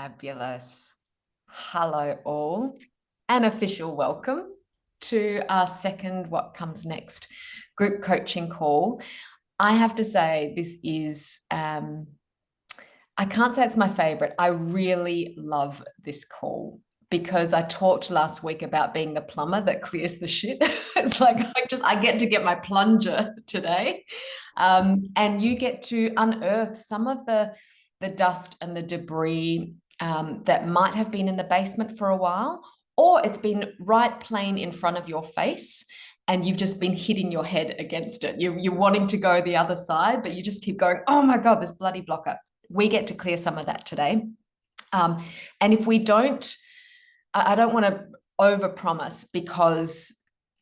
Fabulous. Hello, all. An official welcome to our second What Comes Next group coaching call. I have to say, this is, I can't say it's my favorite. I really love this call because I talked last week about being the plumber that clears the shit. It's like I get to get my plunger today. And you get to unearth some of the dust and the debris that might have been in the basement for a while, or it's been right plain in front of your face and you've just been hitting your head against it. You're wanting to go the other side, but you just keep going, oh my God, this bloody blocker. We get to clear some of that today. And if we don't, I don't want to overpromise, because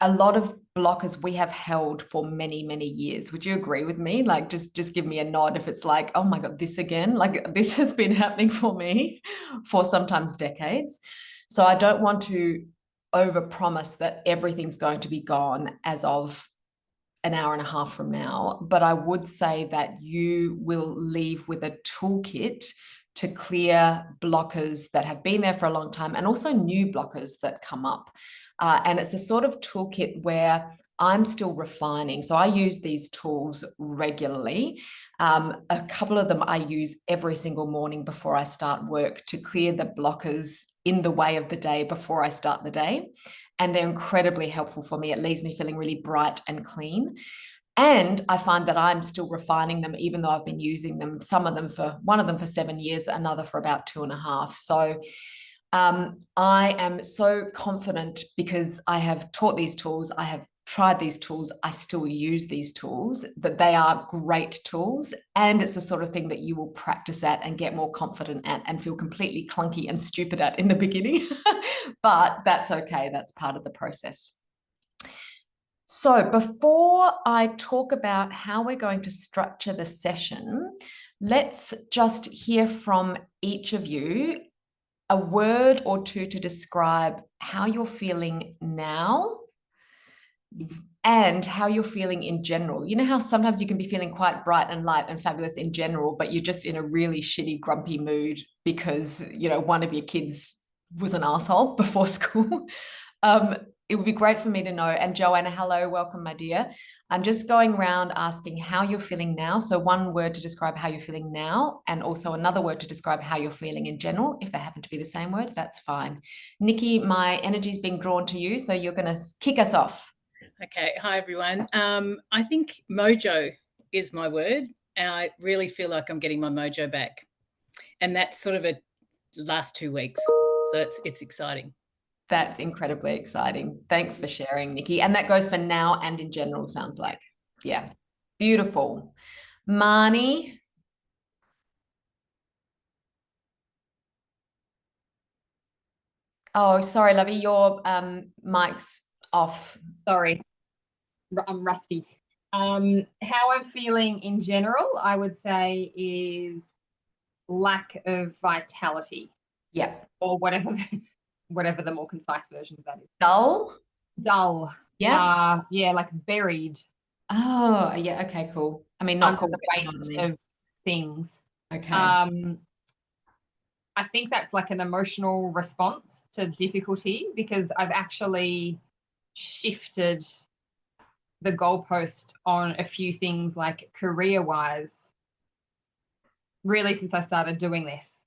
a lot of blockers we have held for many, many years. Would you agree with me? Like, just give me a nod if it's like, oh my God, this again. Like, this has been happening for me for sometimes decades. So I don't want to overpromise that everything's going to be gone as of an hour and a half from now. But I would say that you will leave with a toolkit to clear blockers that have been there for a long time, and also new blockers that come up. And it's a sort of toolkit where I'm still refining. So I use these tools regularly. A couple of them I use every single morning before I start work to clear the blockers in the way of the day before I start the day. And they're incredibly helpful for me. It leaves me feeling really bright and clean. And I find that I'm still refining them, even though I've been using them, one of them for 7 years, another for about 2.5. So I am so confident because I have taught these tools. I have tried these tools. I still use these tools, that they are great tools. And it's the sort of thing that you will practice at and get more confident at and feel completely clunky and stupid at in the beginning. But that's okay. That's part of the process. So before I talk about how we're going to structure the session, let's just hear from each of you a word or two to describe how you're feeling now and how you're feeling in general. You know how sometimes you can be feeling quite bright and light and fabulous in general, but you're just in a really shitty, grumpy mood because, one of your kids was an asshole before school. It would be great for me to know. And Joanna, hello, welcome, my dear. I'm just going around asking how you're feeling now. So one word to describe how you're feeling now, and also another word to describe how you're feeling in general. If they happen to be the same word, that's fine. Nikki, my energy is being drawn to you, so you're going to kick us off. Okay. Hi, everyone. I think mojo is my word, and I really feel like I'm getting my mojo back. And that's sort of a last 2 weeks. So it's exciting. That's incredibly exciting. Thanks for sharing, Nikki. And that goes for now and in general, sounds like. Yeah. Beautiful. Marnie. Oh, sorry, lovey. Your mic's off. Sorry, I'm rusty. How I'm feeling in general, I would say, is lack of vitality. Yeah. Or whatever the more concise version of that is. Dull. Yeah. Yeah, like buried. Oh, yeah. Okay, cool. I mean, not under cool. the weight of things. Okay. I think that's like an emotional response to difficulty, because I've actually shifted the goalpost on a few things, like career-wise, really since I started doing this,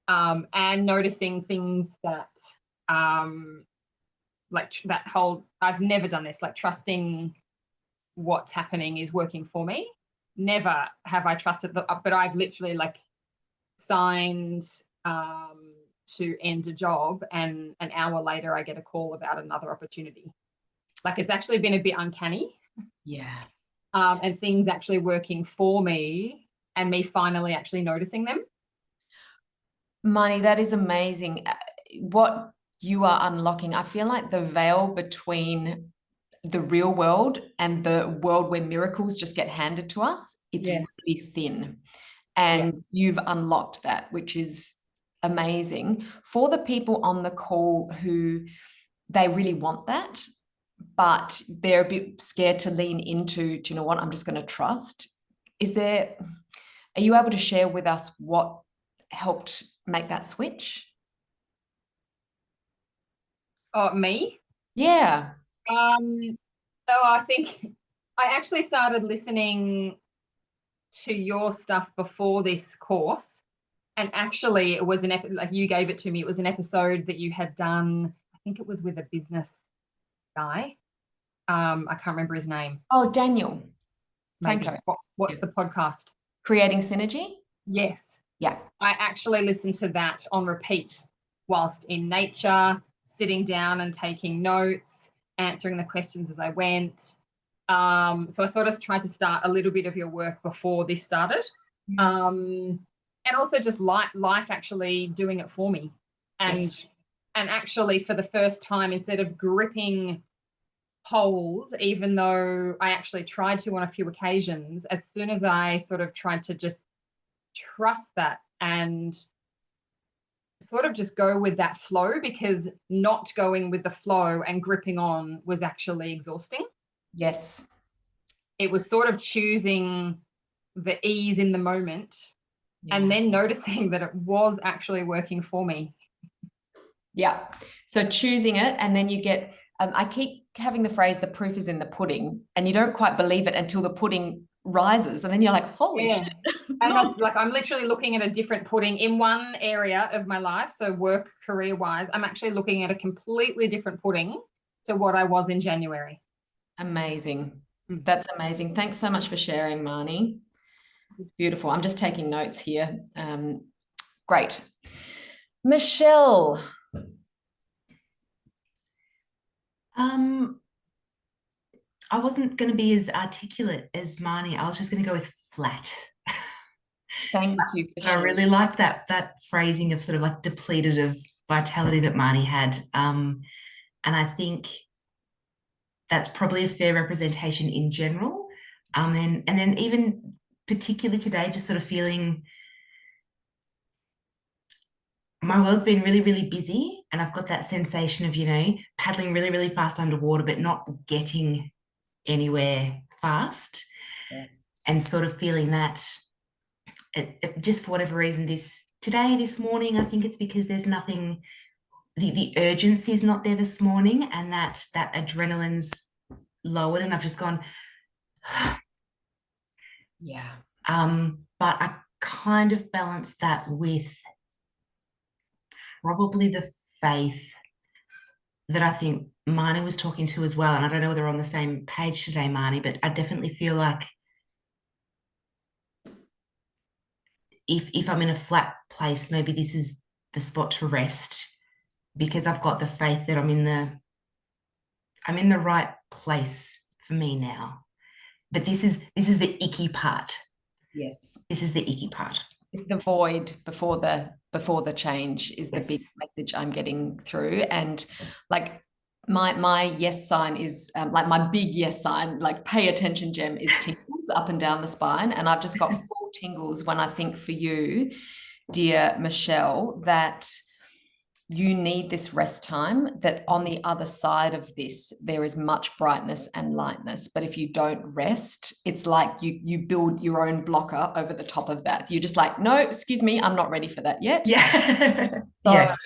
and noticing things that like that whole, I've never done this, like trusting what's happening is working for me. Never have I trusted but I've literally like signed to end a job, and an hour later I get a call about another opportunity. Like, it's actually been a bit uncanny. Yeah. And things actually working for me, and me finally actually noticing them. Marnie, that is amazing. What you are unlocking, I feel like the veil between the real world and the world where miracles just get handed to us, it's really thin. And you've unlocked that, which is amazing. For the people on the call who they really want that, but they're a bit scared to lean into, do you know what, I'm just going to trust. Are you able to share with us what helped make that switch? Oh, me? Yeah. So I think I actually started listening to your stuff before this course. And actually it was like you gave it to me. It was an episode that you had done. I think it was with a business guy. I can't remember his name. Oh, Daniel. Maybe. Franco. What's Yeah. the podcast? Creating Synergy? Yes. Yeah. I actually listened to that on repeat whilst in nature, sitting down and taking notes, answering the questions as I went. So I sort of tried to start a little bit of your work before this started. And also just life actually doing it for me. And actually for the first time, instead of gripping hold, even though I actually tried to on a few occasions, as soon as I sort of tried to just trust that and sort of just go with that flow, because not going with the flow and gripping on was actually exhausting. Yes. It was sort of choosing the ease in the moment and then noticing that it was actually working for me. Yeah. So choosing it, and then you get, I keep having the phrase, the proof is in the pudding, and you don't quite believe it until the pudding rises. And then you're like, holy shit. And that's like, I'm literally looking at a different pudding in one area of my life. So work, career wise, I'm actually looking at a completely different pudding to what I was in January. Amazing. That's amazing. Thanks so much for sharing, Marnie. Beautiful. I'm just taking notes here. Great. Michelle. I wasn't going to be as articulate as Marnie. I was just going to go with flat. Thank you. I really liked that phrasing of sort of like depleted of vitality that Marnie had. And I think that's probably a fair representation in general. And then even particularly today, just sort of feeling my world's been really, really busy, and I've got that sensation of, paddling really, really fast underwater, but not getting anywhere fast. And sort of feeling that it just for whatever reason this morning, I think it's because there's nothing, the urgency is not there this morning, and that adrenaline's lowered, and I've just gone, yeah. But I kind of balanced that with probably the faith that I think Marnie was talking to as well. And I don't know whether we're on the same page today, Marnie, but I definitely feel like if I'm in a flat place, maybe this is the spot to rest, because I've got the faith that I'm in the right place for me now. But this is the icky part. Yes. This is the icky part. It's the void before the change is the big message I'm getting through. And like my yes sign is like my big yes sign, like pay attention gem, is tingles up and down the spine. And I've just got full tingles when I think for you, dear Michelle, that you need this rest time, that on the other side of this, there is much brightness and lightness. But if you don't rest, it's like you build your own blocker over the top of that. You're just like, no, excuse me, I'm not ready for that yet. Yeah. So yes.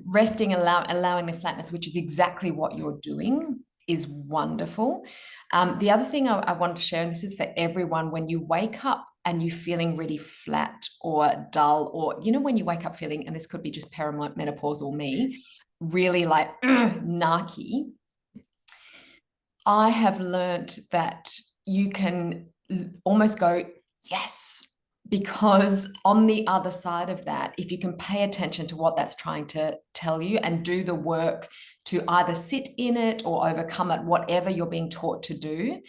Resting, allowing the flatness, which is exactly what you're doing, is wonderful. The other thing I want to share, and this is for everyone, when you wake up and you're feeling really flat or dull, or, when you wake up feeling, and this could be just perimenopausal me, really like narky, I have learned that you can almost go, yes, because on the other side of that, if you can pay attention to what that's trying to tell you and do the work to either sit in it or overcome it, whatever you're being taught to do,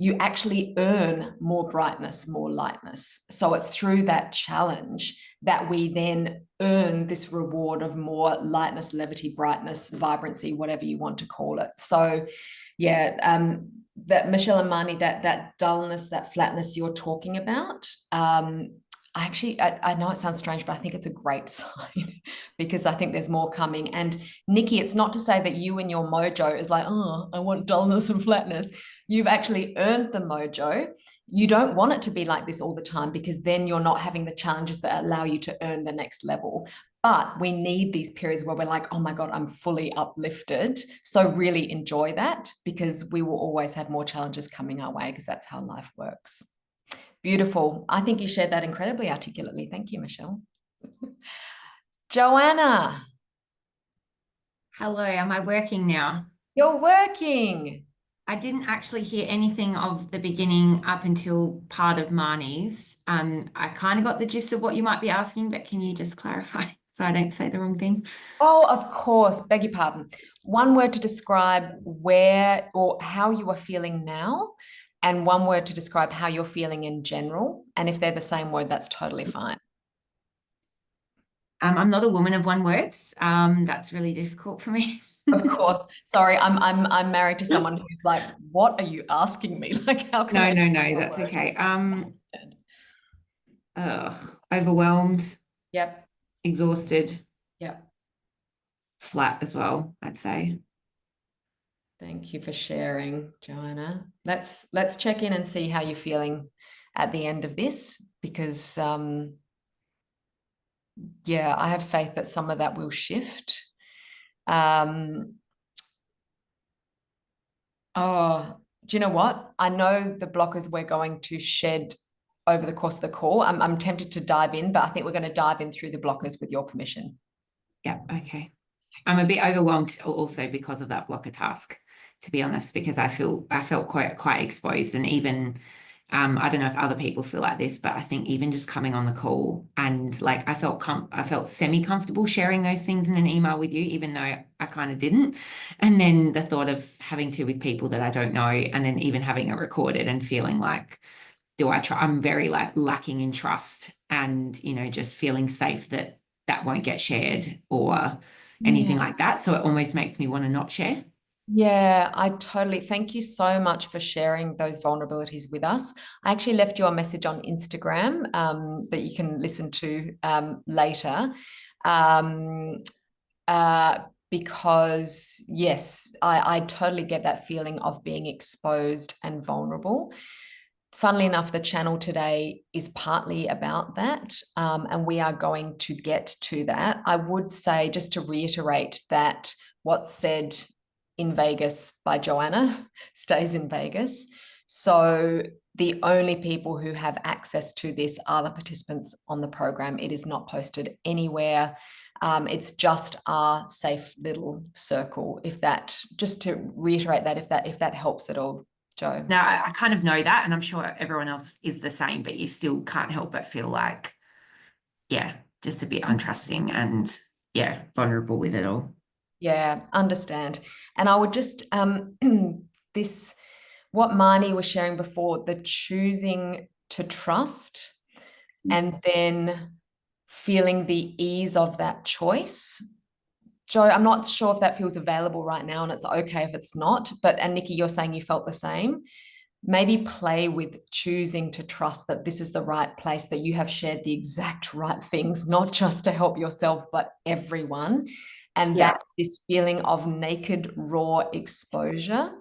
you actually earn more brightness, more lightness. So it's through that challenge that we then earn this reward of more lightness, levity, brightness, vibrancy, whatever you want to call it. So that Michelle and Marnie, that dullness, that flatness you're talking about, I know it sounds strange, but I think it's a great sign, because I think there's more coming. And Nikki, it's not to say that you and your mojo is like, oh, I want dullness and flatness. You've actually earned the mojo. You don't want it to be like this all the time, because then you're not having the challenges that allow you to earn the next level. But we need these periods where we're like, oh my God, I'm fully uplifted. So really enjoy that, because we will always have more challenges coming our way, because that's how life works. Beautiful. I think you shared that incredibly articulately. Thank you, Michelle. Joanna. Hello, am I working now? You're working. I didn't actually hear anything of the beginning up until part of Marnie's. I kind of got the gist of what you might be asking, but can you just clarify so I don't say the wrong thing? Oh, of course. Beg your pardon. One word to describe where or how you are feeling now, and one word to describe how you're feeling in general. And if they're the same word, that's totally fine. I'm not a woman of one words. That's really difficult for me. Of course. Sorry, I'm married to someone who's like, what are you asking me? Like, how can No, I that's okay. Overwhelmed, Yep. exhausted, Yep. flat as well, I'd say. Thank you for sharing, Joanna. Let's check in and see how you're feeling at the end of this, because yeah, I have faith that some of that will shift. Oh, do you know what? I know the blockers we're going to shed over the course of the call. I'm tempted to dive in, but I think we're going to dive in through the blockers with your permission. Yeah, okay. I'm a bit overwhelmed also because of that blocker task, to be honest, because I felt quite exposed, and even I don't know if other people feel like this, but I think even just coming on the call and like I felt semi-comfortable sharing those things in an email with you, even though I kind of didn't. And then the thought of having to with people that I don't know, and then even having it recorded and feeling like, do I try? I'm very like lacking in trust, and just feeling safe that that won't get shared or anything like that. So it almost makes me want to not share. Yeah, I totally thank you so much for sharing those vulnerabilities with us. I actually left you a message on Instagram that you can listen to later. Because yes, I totally get that feeling of being exposed and vulnerable. Funnily enough, the channel today is partly about that, and we are going to get to that. I would say, just to reiterate, that what's said in Vegas by Joanna stays in Vegas. So the only people who have access to this are the participants on the program. It is not posted anywhere. It's just our safe little circle. Just to reiterate that, if that helps at all, Joe. Now, I kind of know that, and I'm sure everyone else is the same, but you still can't help but feel like, yeah, just a bit untrusting and, yeah, vulnerable with it all. Yeah, understand. And I would just, what Marnie was sharing before, the choosing to trust and then feeling the ease of that choice. Joe, I'm not sure if that feels available right now, and it's okay if it's not, and Nikki, you're saying you felt the same. Maybe play with choosing to trust that this is the right place, that you have shared the exact right things, not just to help yourself, but everyone. And that this feeling of naked, raw exposure,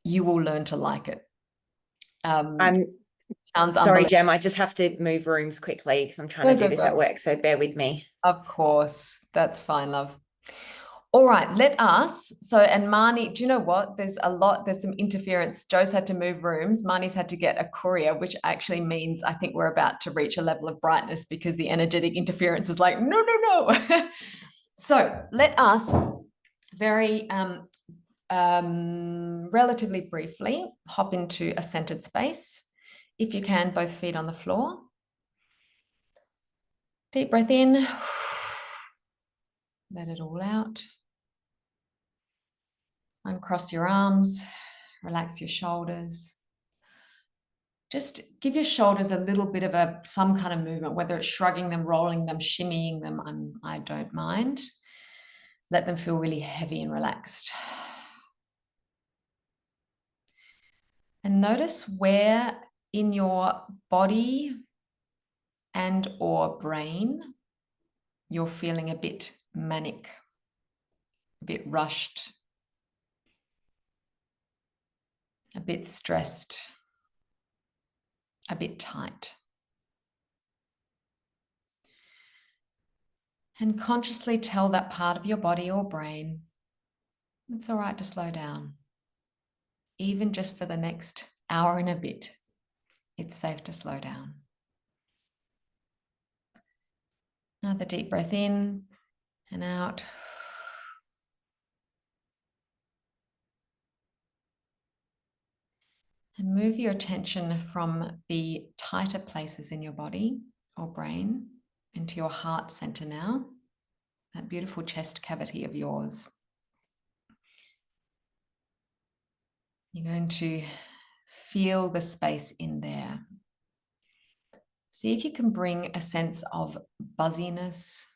you will learn to like it. Sounds sorry, Jem, I just have to move rooms quickly because I'm trying to do this at work, so bear with me. Of course, that's fine, love. All right, and Marnie, do you know what? There's some interference. Joe's had to move rooms. Marnie's had to get a courier, which actually means I think we're about to reach a level of brightness, because the energetic interference is like, no. So let us very relatively briefly hop into a centered space. If you can, both feet on the floor. Deep breath in. Let it all out. Uncross your arms, relax your shoulders. Just give your shoulders a little bit of some kind of movement, whether it's shrugging them, rolling them, shimmying them, I don't mind. Let them feel really heavy and relaxed. And notice where in your body and or brain you're feeling a bit manic, a bit rushed, a bit stressed, a bit tight. And consciously tell that part of your body or brain, it's all right to slow down. Even just for the next hour and a bit, it's safe to slow down. Another deep breath in and out. And move your attention from the tighter places in your body or brain into your heart center now, that beautiful chest cavity of yours. You're going to feel the space in there. See if you can bring a sense of buzziness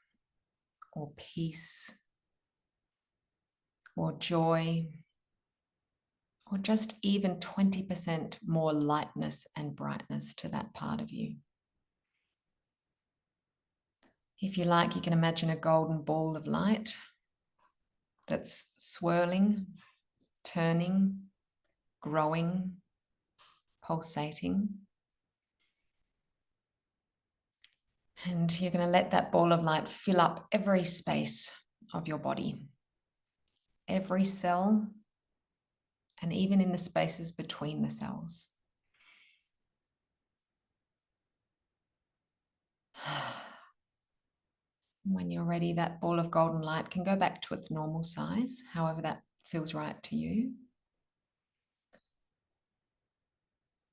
or peace or joy, or just even 20% more lightness and brightness to that part of you. If you like, you can imagine a golden ball of light that's swirling, turning, growing, pulsating. And you're going to let that ball of light fill up every space of your body, every cell, and even in the spaces between the cells. When you're ready, that ball of golden light can go back to its normal size, however that feels right to you.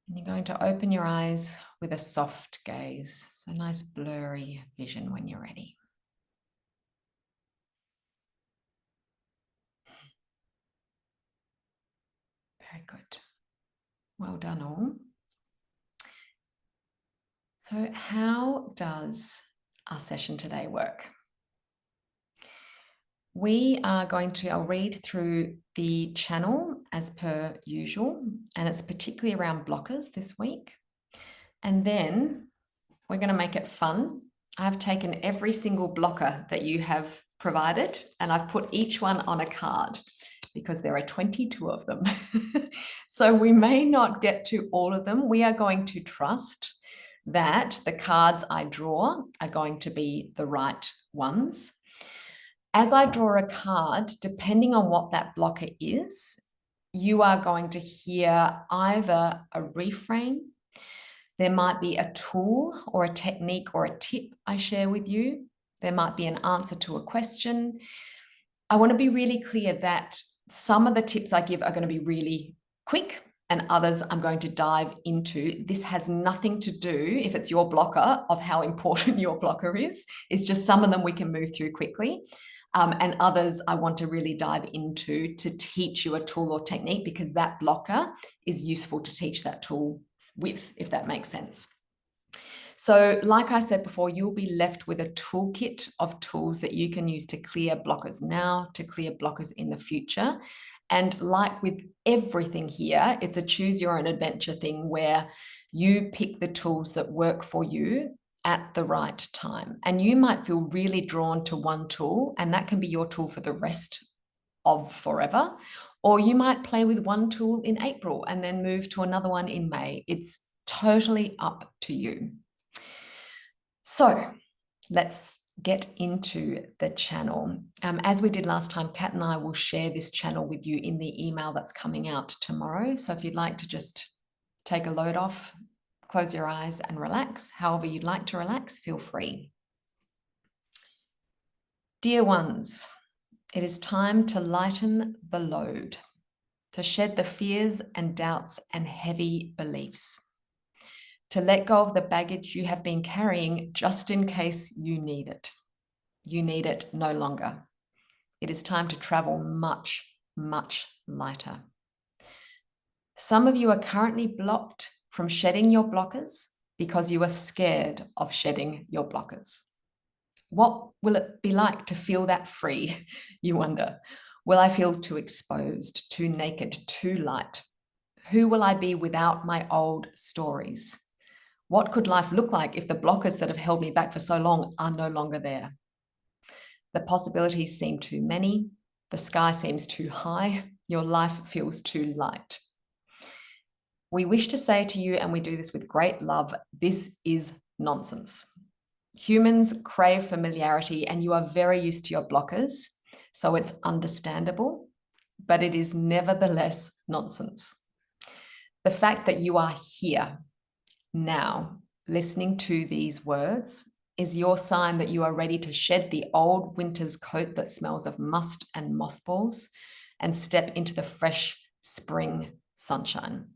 And you're going to open your eyes with a soft gaze, so nice blurry vision when you're ready. Very good. Well done all. So how does our session today work? We are going to, I'll read through the channel as per usual, and it's particularly around blockers this week. And then we're going to make it fun. I've taken every single blocker that you have provided and I've put each one on a card because there are 22 of them. So we may not get to all of them. We are going to trust that the cards I draw are going to be the right ones. As I draw a card, depending on what that blocker is, you are going to hear either a reframe, there might be a tool or a technique or a tip I share with you. There might be an answer to a question. I want to be really clear that some of the tips I give are going to be really quick and others I'm going to dive into. This has nothing to do, if it's your blocker, of how important your blocker is. It's just some of them we can move through quickly. And others I want to really dive into to teach you a tool or technique, because that blocker is useful to teach that tool with, if that makes sense. So like I said before, you'll be left with a toolkit of tools that you can use to clear blockers now, to clear blockers in the future. And like with everything here, it's a choose your own adventure thing where you pick the tools that work for you at the right time. And you might feel really drawn to one tool, and that can be your tool for the rest of forever. Or you might play with one tool in April and then move to another one in May. It's totally up to you. So let's get into the channel. As we did last time, Kat and I will share this channel with you in the email that's coming out tomorrow. So if you'd like to just take a load off, close your eyes and relax, however you'd like to relax, feel free. Dear ones, it is time to lighten the load, to shed the fears and doubts and heavy beliefs, to let go of the baggage you have been carrying just in case you need it. You need it no longer. It is time to travel much, much lighter. Some of you are currently blocked from shedding your blockers because you are scared of shedding your blockers. What will it be like to feel that free, you wonder? Will I feel too exposed, too naked, too light? Who will I be without my old stories? What could life look like if the blockers that have held me back for so long are no longer there? The possibilities seem too many. The sky seems too high. Your life feels too light. We wish to say to you, and we do this with great love, this is nonsense. Humans crave familiarity, and you are very used to your blockers, so it's understandable, but it is nevertheless nonsense. The fact that you are here now, listening to these words, is your sign that you are ready to shed the old winter's coat that smells of must and mothballs and step into the fresh spring sunshine.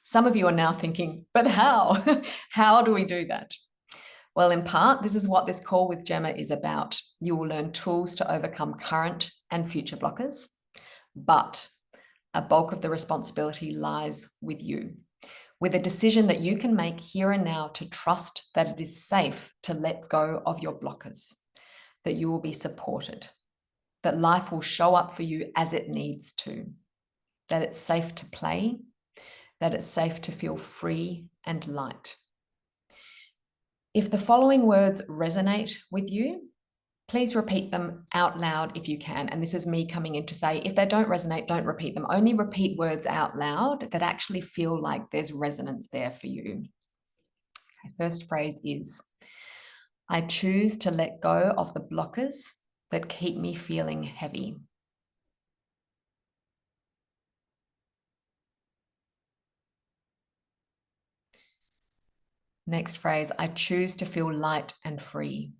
Some of you are now thinking, but how? How do we do that? Well, in part, this is what this call with Gemma is about. You will learn tools to overcome current and future blockers, but a bulk of the responsibility lies with you, with a decision that you can make here and now to trust that it is safe to let go of your blockers, that you will be supported, that life will show up for you as it needs to, that it's safe to play, that it's safe to feel free and light. If the following words resonate with you, please repeat them out loud if you can. And this is me coming in to say, if they don't resonate, don't repeat them. Only repeat words out loud that actually feel like there's resonance there for you. Okay, first phrase is, I choose to let go of the blockers that keep me feeling heavy. Next phrase, I choose to feel light and free.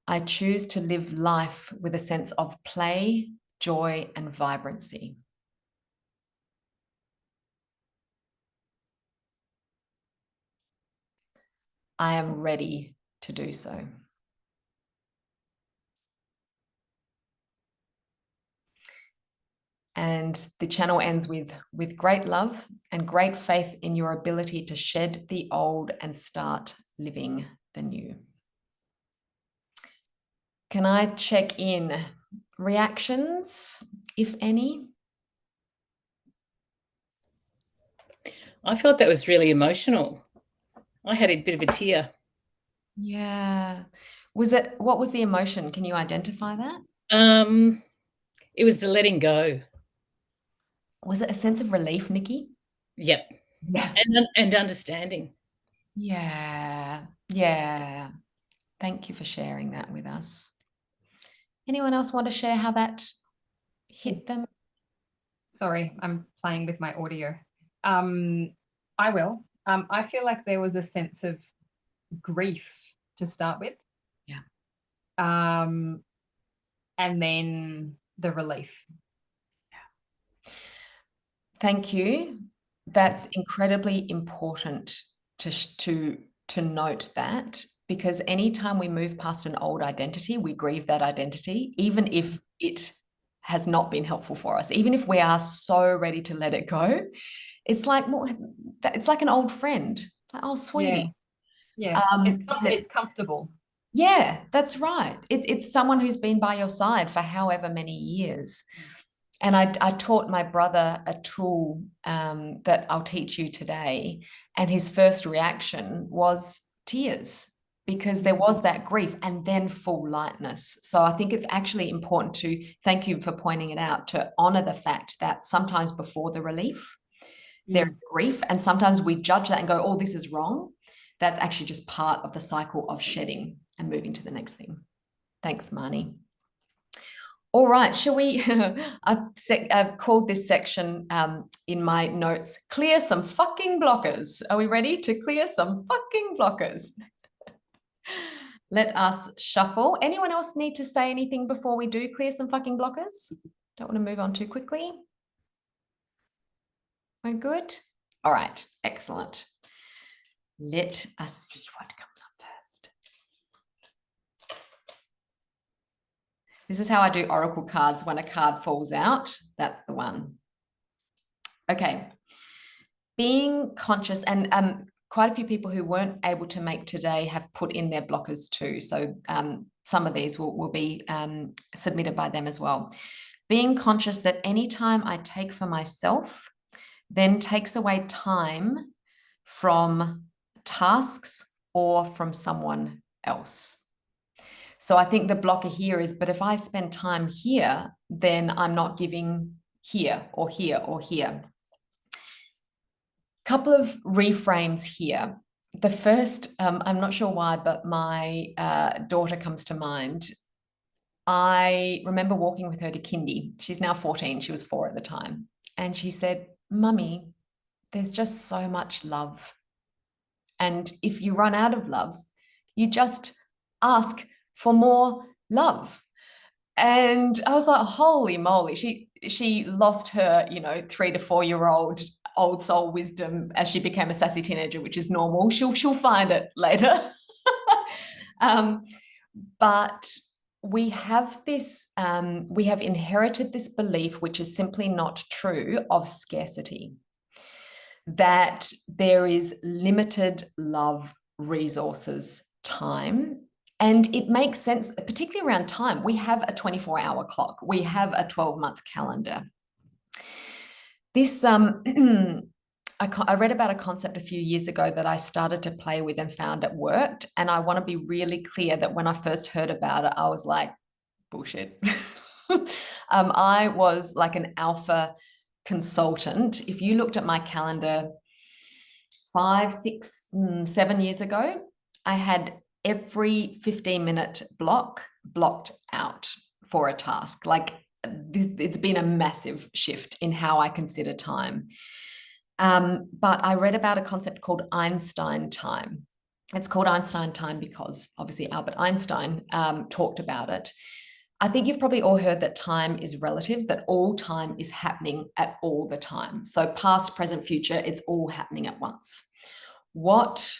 I choose to live life with a sense of play, joy, and vibrancy. I am ready to do so. And the channel ends with great love and great faith in your ability to shed the old and start living the new. Can I check in? Reactions, if any? I felt that was really emotional. I had a bit of a tear. Yeah. What was the emotion? Can you identify that? It was the letting go. Was it a sense of relief, Nikki? Yep. Yeah. And understanding. Yeah. Yeah. Thank you for sharing that with us. Anyone else want to share how that hit them? Sorry, I'm playing with my audio. I will. I feel like there was a sense of grief to start with. Yeah. And then the relief. Thank you. That's incredibly important to note that, because anytime we move past an old identity, we grieve that identity, even if it has not been helpful for us, even if we are so ready to let it go. It's like an old friend. It's like, oh, sweetie. Yeah. It's comfortable. Yeah, that's right. It's someone who's been by your side for however many years. And I taught my brother a tool that I'll teach you today. And his first reaction was tears, because there was that grief and then full lightness. So I think it's actually important to, thank you for pointing it out, to honor the fact that sometimes before the relief, there's grief. And sometimes we judge that and go, oh, this is wrong. That's actually just part of the cycle of shedding and moving to the next thing. Thanks, Marnie. All right, shall we, I've called this section in my notes, clear some fucking blockers. Are we ready to clear some fucking blockers? Let us shuffle. Anyone else need to say anything before we do clear some fucking blockers? Don't want to move on too quickly. We're good? All right, excellent. Let us see what comes up first. This is how I do oracle cards. When a card falls out, that's the one. Okay. Being conscious, and quite a few people who weren't able to make today have put in their blockers too. So some of these will be submitted by them as well. Being conscious that anytime I take for myself, then takes away time from tasks or from someone else. So I think the blocker here is, but if I spend time here, then I'm not giving here or here or here. couple of reframes here. The first, I'm not sure why, but my daughter comes to mind. I remember walking with her to kindy. She's now 14. She was 4 at the time. And she said, "Mummy, there's just so much love. And if you run out of love, you just ask for more love." And I was like, holy moly, she lost her, 3 to 4 year old old soul wisdom as she became a sassy teenager, which is normal. She'll find it later. But we have we have inherited this belief, which is simply not true, of scarcity, that there is limited love, resources, time. And it makes sense, particularly around time. We have a 24-hour clock. We have a 12-month calendar. This, I read about a concept a few years ago that I started to play with and found it worked. And I want to be really clear that when I first heard about it, I was like, bullshit. I was like an alpha consultant. If you looked at my calendar 5, 6, 7 years ago, I had every 15-minute block blocked out for a task. Like, it's been a massive shift in how I consider time. But I read about a concept called Einstein time. It's called Einstein time because obviously Albert Einstein talked about it. I think you've probably all heard that time is relative, that all time is happening at all the time. So past, present, future, it's all happening at once. What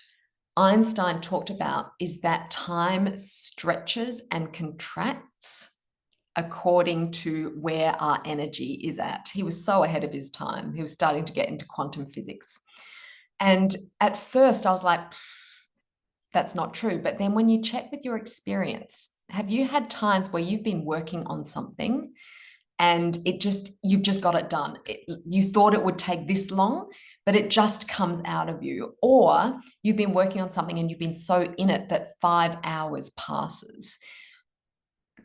Einstein talked about is that time stretches and contracts according to where our energy is at. He was so ahead of his time. He was starting to get into quantum physics. And at first I was like, that's not true. But then when you check with your experience, have you had times where you've been working on something and you've just got it done? You thought it would take this long, but it just comes out of you. Or you've been working on something and you've been so in it that 5 hours passes.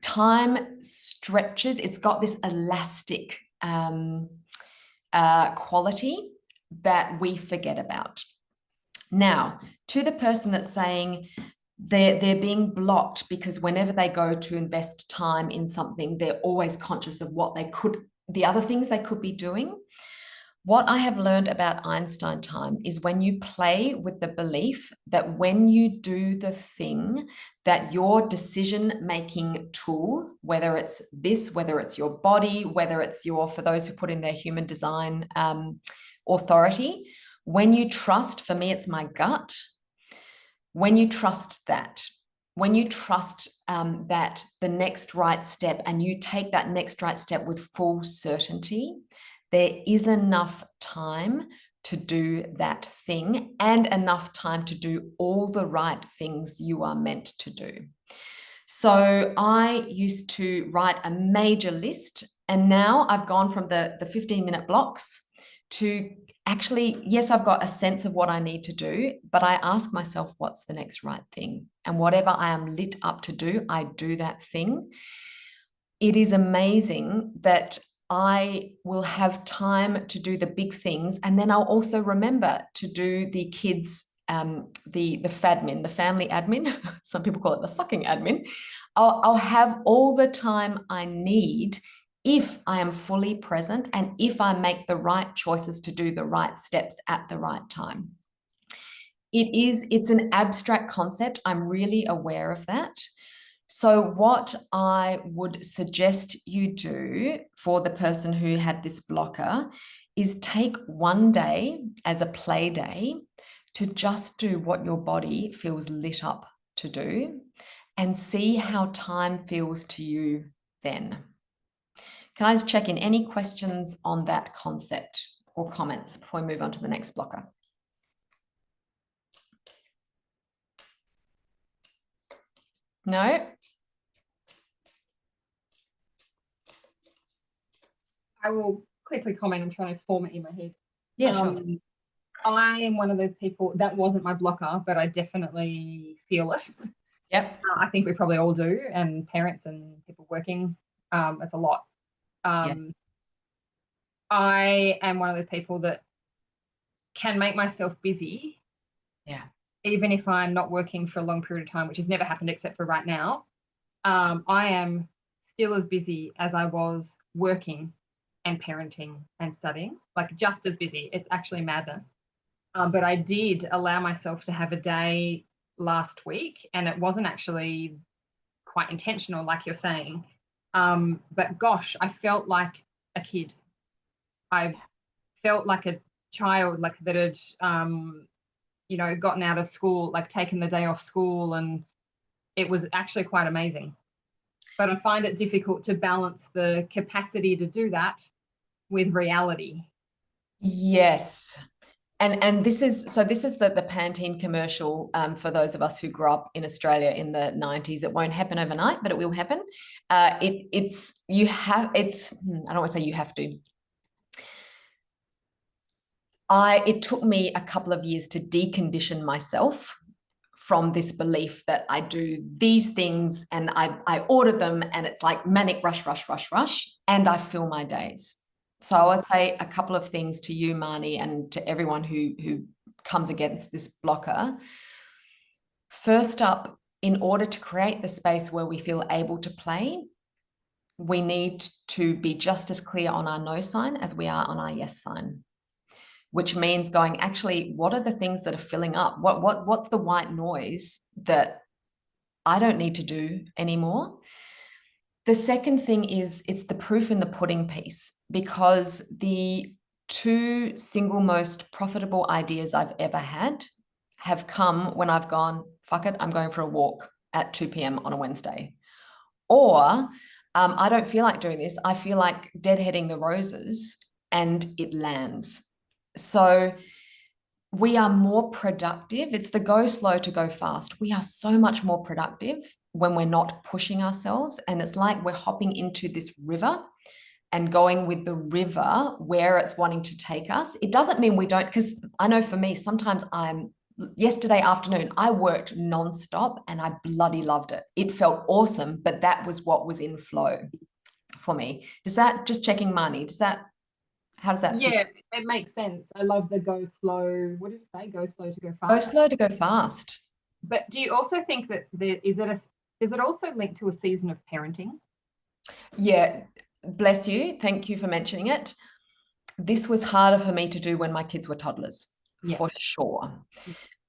Time stretches. It's got this elastic quality that we forget about. Now, to the person that's saying they're being blocked because whenever they go to invest time in something, they're always conscious of the other things they could be doing. What I have learned about Einstein time is when you play with the belief that when you do the thing, that your decision-making tool, whether it's this, whether it's your body, whether it's for those who put in their human design authority, when you trust, for me, it's my gut. When you trust that, that the next right step, and you take that next right step with full certainty, there is enough time to do that thing and enough time to do all the right things you are meant to do. So I used to write a major list, and now I've gone from the 15-minute blocks to actually, yes, I've got a sense of what I need to do, but I ask myself, what's the next right thing? And whatever I am lit up to do, I do that thing. It is amazing that I will have time to do the big things. And then I'll also remember to do the kids, the FADMIN, the family admin. Some people call it the fucking admin. I'll have all the time I need if I am fully present and if I make the right choices to do the right steps at the right time. It's an abstract concept. I'm really aware of that. So what I would suggest you do for the person who had this blocker is take one day as a play day to just do what your body feels lit up to do and see how time feels to you then. Can I just check in any questions on that concept or comments before we move on to the next blocker? No? I will quickly comment. I'm trying to form it in my head. Yeah, sure. I am one of those people that wasn't my blocker, but I definitely feel it. Yep. I think we probably all do, and parents and people working, it's a lot. Yeah. I am one of those people that can make myself busy. Yeah. Even if I'm not working for a long period of time, which has never happened except for right now, I am still as busy as I was working and parenting and studying, like just as busy. It's actually madness. But I did allow myself to have a day last week, and it wasn't actually quite intentional, like you're saying. But gosh, I felt like a kid. I felt like a child, like that had, gotten out of school, like taken the day off school, and it was actually quite amazing. But I find it difficult to balance the capacity to do that with reality. Yes. And this is the Pantene commercial, for those of us who grew up in Australia in the 90s. It won't happen overnight, but it will happen. I don't want to say you have to. It took me a couple of years to decondition myself from this belief that I do these things and I order them and it's like manic rush, and I fill my days. So I would say a couple of things to you, Marnie, and to everyone who comes against this blocker. First up, in order to create the space where we feel able to play, we need to be just as clear on our no sign as we are on our yes sign, which means going, actually, what are the things that are filling up? What's the white noise that I don't need to do anymore? The second thing is it's the proof in the pudding piece, because the two single most profitable ideas I've ever had have come when I've gone, fuck it, I'm going for a walk at 2 p.m. on a Wednesday. Or I don't feel like doing this. I feel like deadheading the roses, and it lands. So we are more productive. It's the go slow to go fast. We are so much more productive when we're not pushing ourselves. And it's like we're hopping into this river and going with the river where it's wanting to take us. It doesn't mean we don't, because I know for me, sometimes yesterday afternoon, I worked nonstop and I bloody loved it. It felt awesome, but that was what was in flow for me. Just checking, Marnie, how does that feel? Yeah, it makes sense. I love the go slow. What did you say? Go slow to go fast. Go slow to go fast. But do you also think that is it also linked to a season of parenting? Yeah, bless you. Thank you for mentioning it. This was harder for me to do when my kids were toddlers, for sure.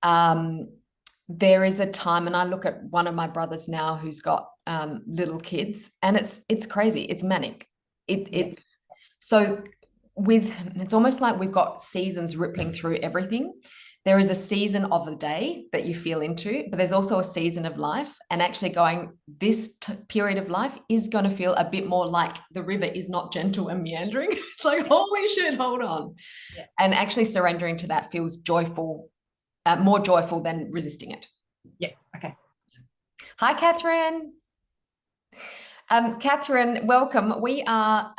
There is a time, and I look at one of my brothers now who's got little kids, and it's crazy. It's manic. It's so. It's almost like we've got seasons rippling through everything. There is a season of a day that you feel into, but there's also a season of life, and actually going, this period of life is going to feel a bit more like the river is not gentle and meandering. It's like, holy shit, hold on. Yeah. And actually surrendering to that feels joyful, more joyful than resisting it. Yeah. Okay. Hi, Catherine. Catherine, welcome. We are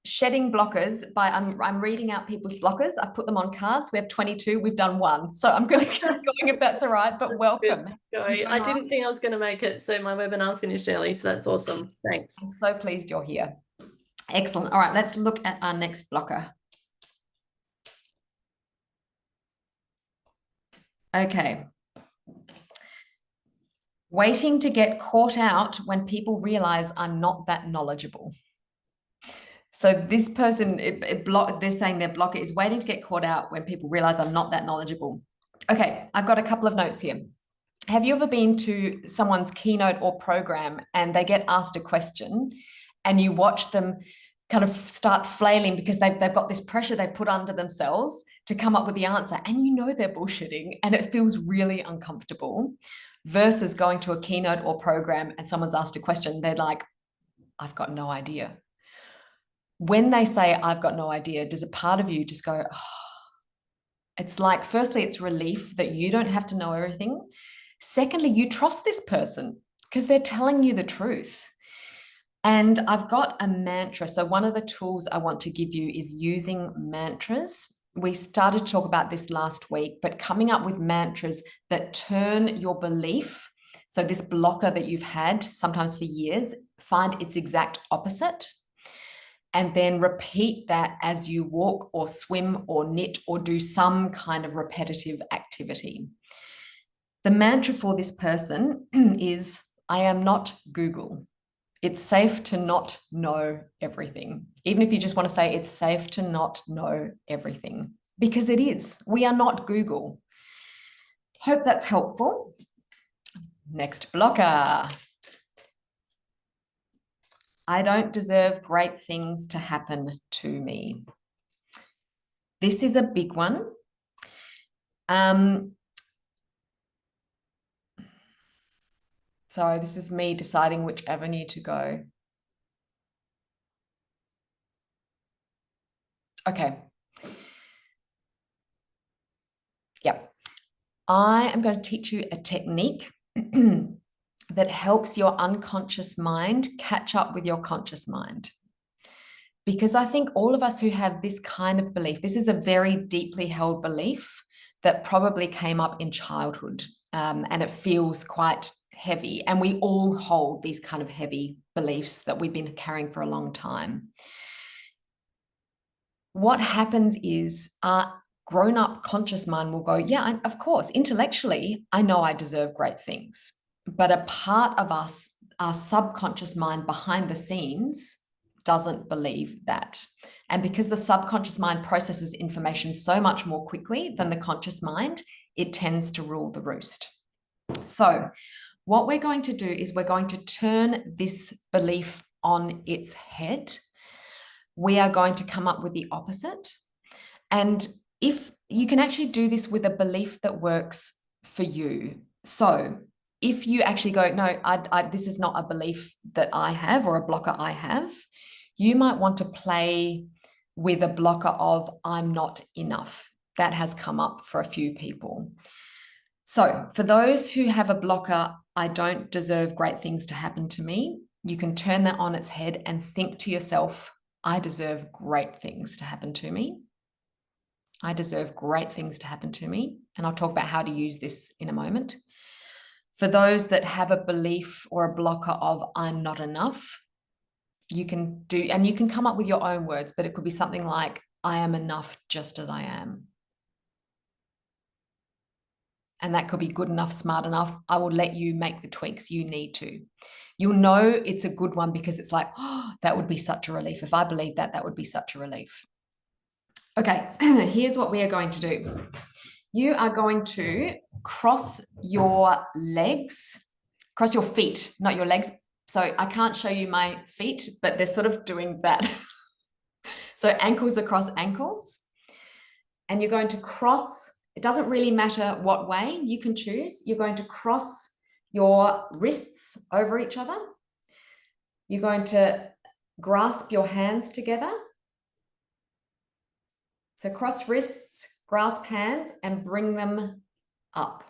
shedding blockers I'm reading out people's blockers. I've put them on cards. We have 22. We've done one. So I'm going to keep going if that's all right, but welcome. I didn't think I was going to make it, so my webinar finished early, so that's awesome. Thanks. I'm so pleased you're here. Excellent. All right, let's look at our next blocker. Okay. Waiting to get caught out when people realize I'm not that knowledgeable. So this person, they're saying their blocker is waiting to get caught out when people realize I'm not that knowledgeable. Okay, I've got a couple of notes here. Have you ever been to someone's keynote or program and they get asked a question and you watch them kind of start flailing because they've got this pressure they put under themselves to come up with the answer, and you know they're bullshitting and it feels really uncomfortable, versus going to a keynote or program and someone's asked a question, they're like, I've got no idea. When they say, I've got no idea, does a part of you just go, oh. It's like, firstly, it's relief that you don't have to know everything. Secondly, you trust this person because they're telling you the truth. And I've got a mantra. So one of the tools I want to give you is using mantras. We started to talk about this last week, but coming up with mantras that turn your belief, so this blocker that you've had sometimes for years, find its exact opposite. and then repeat that as you walk or swim or knit or do some kind of repetitive activity. The mantra for this person is, I am not Google. It's safe to not know everything. Even if you just want to say it's safe to not know everything, because it is. We are not Google. Hope that's helpful. Next blocker. I don't deserve great things to happen to me. This is a big one. Sorry, this is me deciding which avenue to go. Okay. Yep. I am going to teach you a technique that helps your unconscious mind catch up with your conscious mind. Because I think all of us who have this kind of belief, this is a very deeply held belief that probably came up in childhood, and it feels quite heavy. And we all hold these kind of heavy beliefs that we've been carrying for a long time. What happens is our grown-up conscious mind will go, yeah, of course, intellectually, I know I deserve great things. But a part of us, our subconscious mind behind the scenes, doesn't believe that. And because the subconscious mind processes information so much more quickly than the conscious mind, it tends to rule the roost. So what we're going to do is we're going to turn this belief on its head. We are going to come up with the opposite. And if you can actually do this with a belief that works for you. So if you actually go, no, this is not a belief that I have or a blocker I have, you might want to play with a blocker of I'm not enough. That has come up for a few people. So for those who have a blocker, I don't deserve great things to happen to me, you can turn that on its head and think to yourself, I deserve great things to happen to me. I deserve great things to happen to me. And I'll talk about how to use this in a moment. For those that have a belief or a blocker of I'm not enough, you can do, and you can come up with your own words, but it could be something like, I am enough just as I am. And that could be good enough, smart enough. I will let you make the tweaks you need to. You'll know it's a good one because it's like, oh, that would be such a relief. If I believe that, that would be such a relief. Okay, here's what we are going to do. You are going to cross your legs, cross your feet, not your legs. So I can't show you my feet, but they're sort of doing that. So ankles across ankles. And you're going to cross, it doesn't really matter what way, you can choose. You're going to cross your wrists over each other. You're going to grasp your hands together. So cross wrists, grasp hands, and bring them up.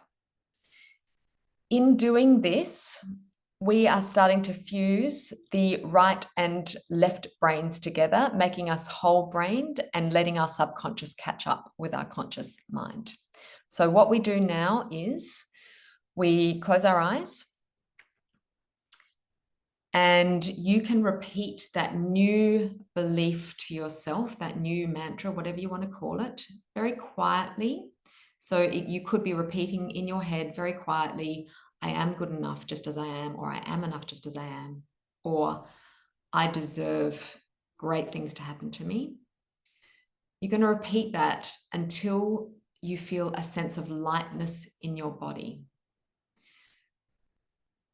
In doing this, we are starting to fuse the right and left brains together, making us whole-brained and letting our subconscious catch up with our conscious mind. So what we do now is we close our eyes and you can repeat that new belief to yourself, that new mantra, whatever you want to call it, very quietly. So you could be repeating in your head very quietly, I am good enough just as I am, or I am enough just as I am, or I deserve great things to happen to me. You're going to repeat that until you feel a sense of lightness in your body.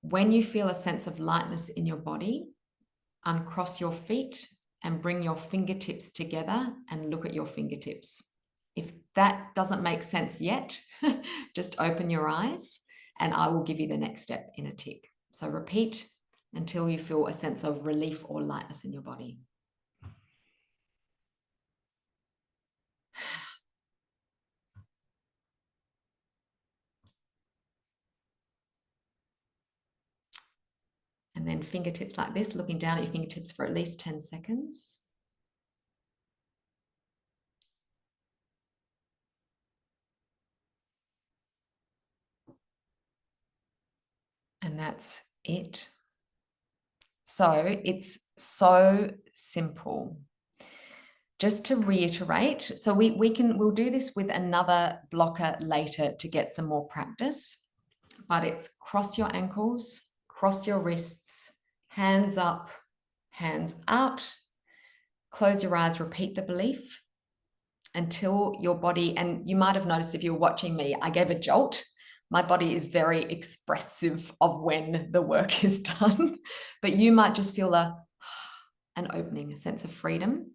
When you feel a sense of lightness in your body, uncross your feet and bring your fingertips together and look at your fingertips. If that doesn't make sense yet, just open your eyes and I will give you the next step in a tick. So repeat until you feel a sense of relief or lightness in your body. And then fingertips like this, looking down at your fingertips for at least 10 seconds. And that's it. So it's so simple. Just to reiterate, so we'll do this with another blocker later to get some more practice, but it's cross your ankles, cross your wrists, hands up, hands out, close your eyes, repeat the belief until your body, and you might have noticed if you're watching me, I gave a jolt. My body is very expressive of when the work is done, but you might just feel an opening, a sense of freedom.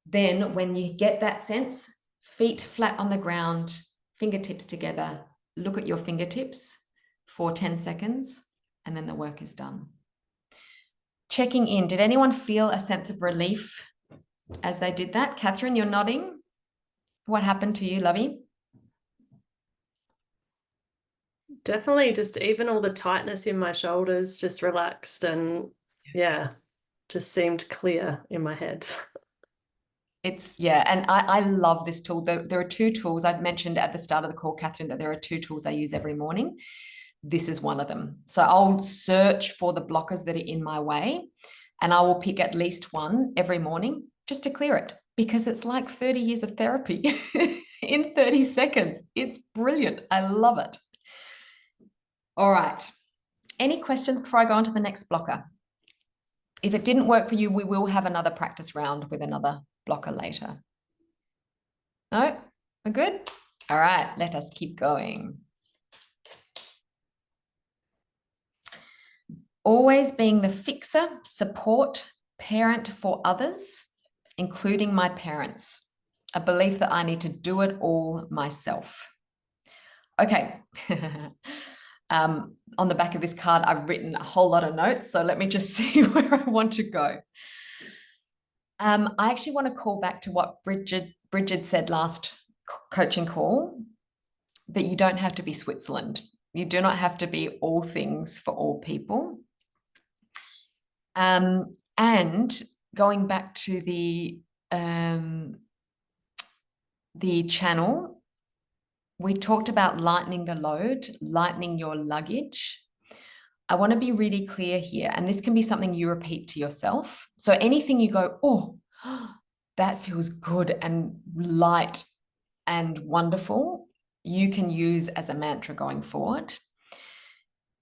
Then when you get that sense, feet flat on the ground, fingertips together, look at your fingertips for 10 seconds, and then the work is done. Checking in, did anyone feel a sense of relief as they did that? Catherine, you're nodding. What happened to you, Lovey? Definitely just even all the tightness in my shoulders just relaxed, and yeah, just seemed clear in my head. And I love this tool. There are two tools. I've mentioned at the start of the call, Catherine, that there are two tools I use every morning. This is one of them. So I'll search for the blockers that are in my way, and I will pick at least one every morning just to clear it, because it's like 30 years of therapy in 30 seconds. It's brilliant. I love it. All right. Any questions before I go on to the next blocker? If it didn't work for you, we will have another practice round with another blocker later. No? We're good? All right, let us keep going. Always being the fixer, support, parent for others, including my parents. A belief that I need to do it all myself. Okay. On the back of this card, I've written a whole lot of notes, so let me just see where I want to go. I actually want to call back to what Bridget said last coaching call, that you don't have to be Switzerland. You do not have to be all things for all people. And going back to the channel, we talked about lightening the load, lightening your luggage. I want to be really clear here, and this can be something you repeat to yourself. So anything you go, oh, that feels good and light and wonderful, you can use as a mantra going forward.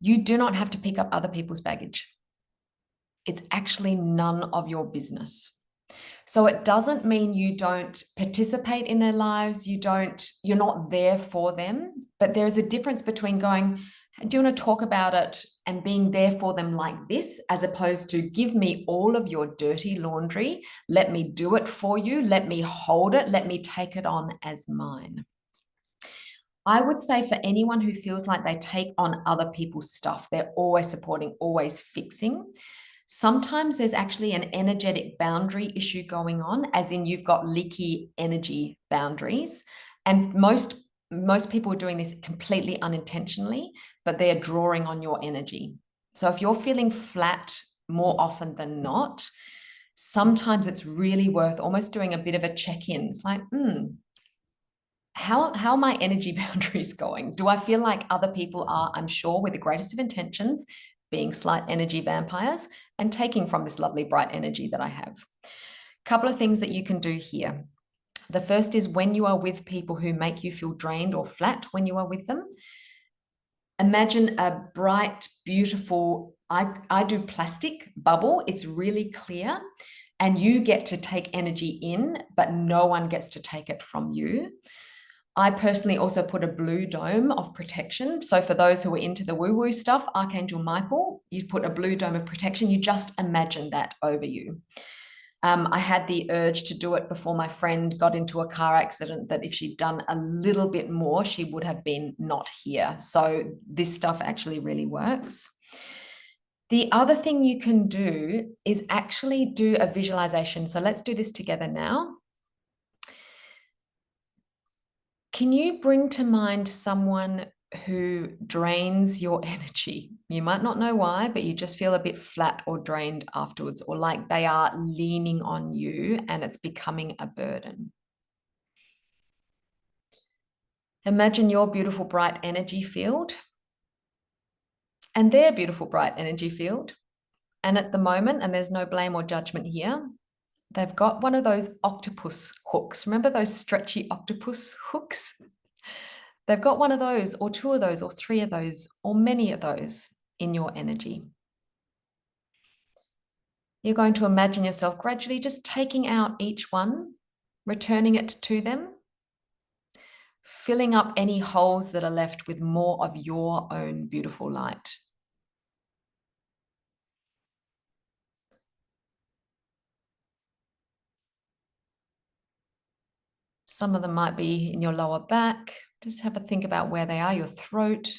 You do not have to pick up other people's baggage. It's actually none of your business. So it doesn't mean you don't participate in their lives, you're not there for them, but there's a difference between going, do you want to talk about it, and being there for them like this, as opposed to give me all of your dirty laundry, let me do it for you, let me hold it, let me take it on as mine. I would say for anyone who feels like they take on other people's stuff, they're always supporting, always fixing, sometimes there's actually an energetic boundary issue going on, as in you've got leaky energy boundaries. And most people are doing this completely unintentionally, but they're drawing on your energy. So if you're feeling flat more often than not, sometimes it's really worth almost doing a bit of a check-in. It's like, how are my energy boundaries going? Do I feel like other people are, I'm sure, with the greatest of intentions, being slight energy vampires and taking from this lovely bright energy that I have? A couple of things that you can do here. The first is, when you are with people who make you feel drained or flat when you are with them, imagine a bright, beautiful, I do plastic bubble. It's really clear, and you get to take energy in, but no one gets to take it from you. I personally also put a blue dome of protection. So for those who are into the woo-woo stuff, Archangel Michael, you put a blue dome of protection. You just imagine that over you. I had the urge to do it before my friend got into a car accident, that if she'd done a little bit more, she would have been not here. So this stuff actually really works. The other thing you can do is actually do a visualization. So let's do this together now. Can you bring to mind someone who drains your energy? You might not know why, but you just feel a bit flat or drained afterwards, or like they are leaning on you and it's becoming a burden. Imagine your beautiful, bright energy field and their beautiful, bright energy field, And at the moment, and there's no blame or judgment here, they've got one of those octopus hooks. Remember those stretchy octopus hooks? They've got one of those, or two of those, or three of those, or many of those in your energy. You're going to imagine yourself gradually just taking out each one, returning it to them, filling up any holes that are left with more of your own beautiful light. Some of them might be in your lower back. Just have a think about where they are, your throat.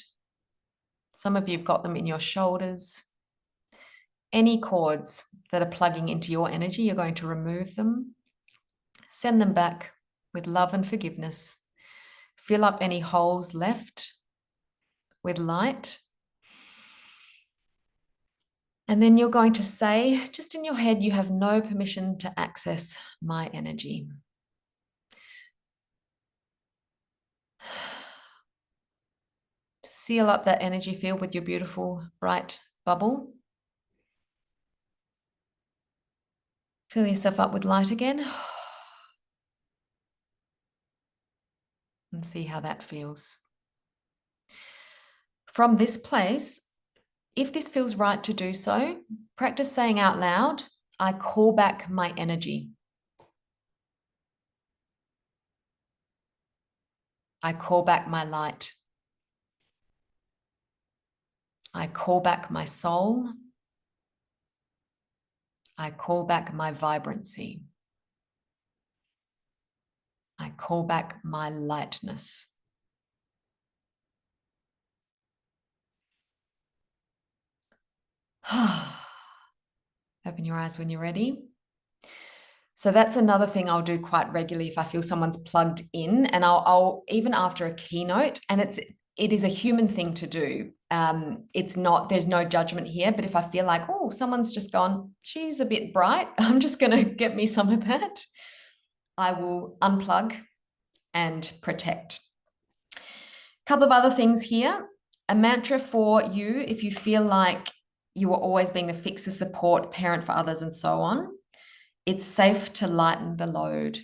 Some of you've got them in your shoulders. Any cords that are plugging into your energy, you're going to remove them. Send them back with love and forgiveness. Fill up any holes left with light. And then you're going to say, just in your head, you have no permission to access my energy. Seal up that energy field with your beautiful bright bubble. Fill yourself up with light again. And see how that feels. From this place, if this feels right to do so, practice saying out loud, I call back my energy. I call back my light. I call back my soul. I call back my vibrancy. I call back my lightness. Open your eyes when you're ready. So that's another thing I'll do quite regularly if I feel someone's plugged in, and I'll even after a keynote, and it is a human thing to do. It's not, there's no judgment here, but if I feel like, oh, someone's just gone, she's a bit bright, I'm just going to get me some of that, I will unplug and protect. A couple of other things here. A mantra for you, if you feel like you are always being the fixer, support, parent for others, and so on. It's safe to lighten the load.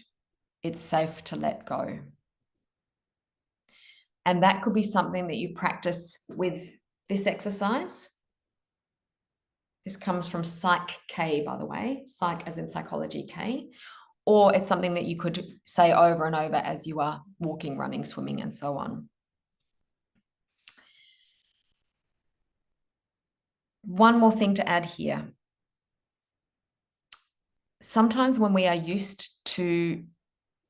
It's safe to let go. And that could be something that you practice with this exercise. This comes from Psych K, by the way, psych as in psychology K, or it's something that you could say over and over as you are walking, running, swimming, and so on. One more thing to add here. Sometimes when we are used to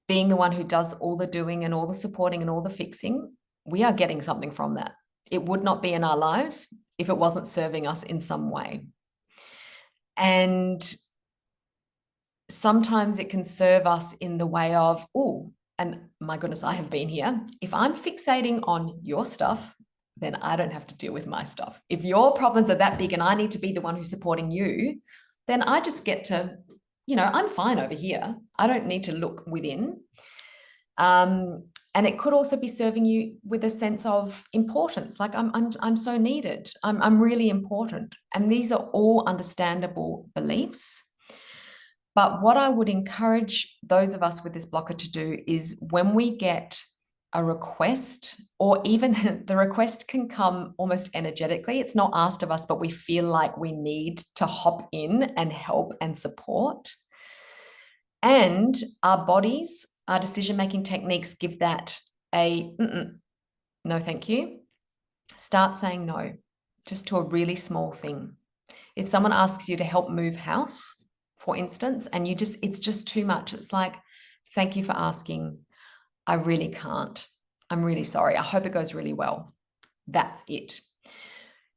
being the one who does all the doing and all the supporting and all the fixing, we are getting something from that. It would not be in our lives if it wasn't serving us in some way. And sometimes it can serve us in the way of, oh, and my goodness, I have been here. If I'm fixating on your stuff, then I don't have to deal with my stuff. If your problems are that big and I need to be the one who's supporting you, then I just get to, you know, I'm fine over here. I don't need to look within. And it could also be serving you with a sense of importance, like I'm so needed. I'm really important. And these are all understandable beliefs. But what I would encourage those of us with this blocker to do is when we get a request, or even the request can come almost energetically. It's not asked of us, but we feel like we need to hop in and help and support. And our bodies, our decision-making techniques give that a no, thank you. Start saying no, just to a really small thing. If someone asks you to help move house, for instance, and it's just too much. It's like, thank you for asking. I really can't. I'm really sorry. I hope it goes really well. That's it.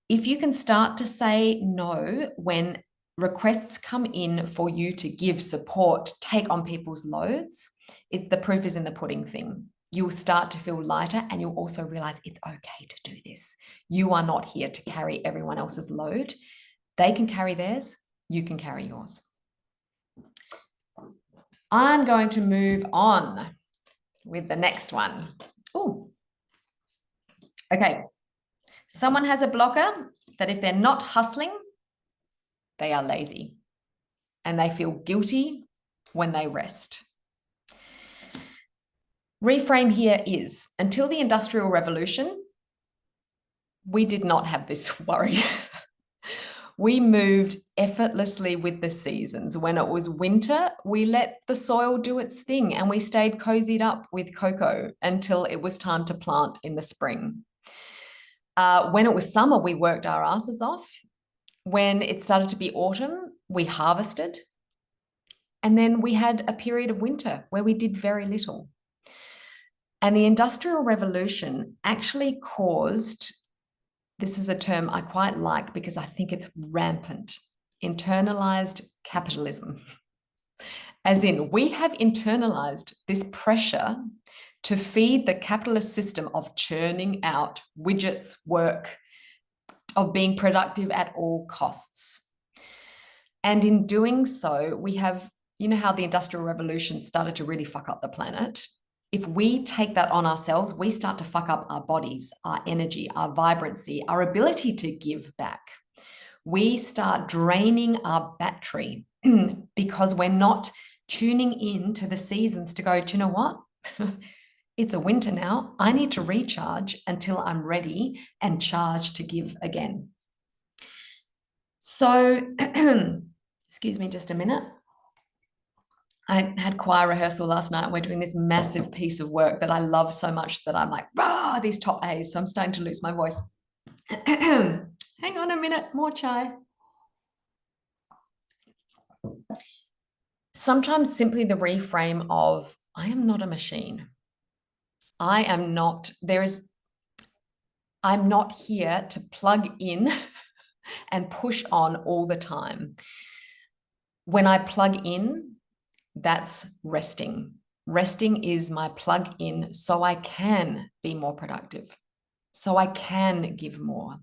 If you can start to say no when requests come in for you to give support, take on people's loads, it's the proof is in the pudding thing. You'll start to feel lighter, and you'll also realize it's okay to do this. You are not here to carry everyone else's load. They can carry theirs. You can carry yours. I'm going to move on with the next one. Oh, okay. Someone has a blocker that if they're not hustling, they are lazy. And they feel guilty when they rest. Reframe here is, until the Industrial Revolution, we did not have this worry. We moved effortlessly with the seasons. When it was winter, we let the soil do its thing and we stayed cozied up with cocoa until it was time to plant in the spring. When it was summer, we worked our asses off. When it started to be autumn, we harvested. And then we had a period of winter where we did very little. And the Industrial Revolution actually caused, this is a term I quite like because I think it's rampant, internalized capitalism. As in, we have internalized this pressure to feed the capitalist system of churning out widgets, work, of being productive at all costs. And in doing so, we have, you know how the Industrial Revolution started to really fuck up the planet? If we take that on ourselves, we start to fuck up our bodies, our energy, our vibrancy, our ability to give back. We start draining our battery because we're not tuning in to the seasons to go, do you know what? It's a winter now. I need to recharge until I'm ready and charged to give again. So, excuse me just a minute. I had choir rehearsal last night. We're doing this massive piece of work that I love so much that I'm like, rah, these top A's. So I'm starting to lose my voice. Hang on a minute, more chai. Sometimes simply the reframe of, I am not a machine. I'm not here to plug in and push on all the time. When I plug in, that's resting. Resting is my plug in so I can be more productive, so I can give more.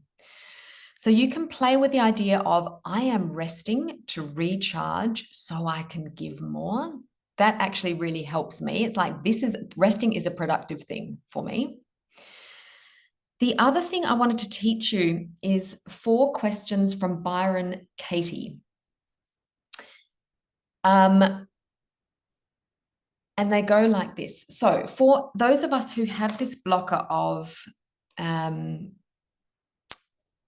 So you can play with the idea of, I am resting to recharge so I can give more. That actually really helps me. It's like, resting is a productive thing for me. The other thing I wanted to teach you is 4 questions from Byron Katie. And they go like this. So for those of us who have this blocker of,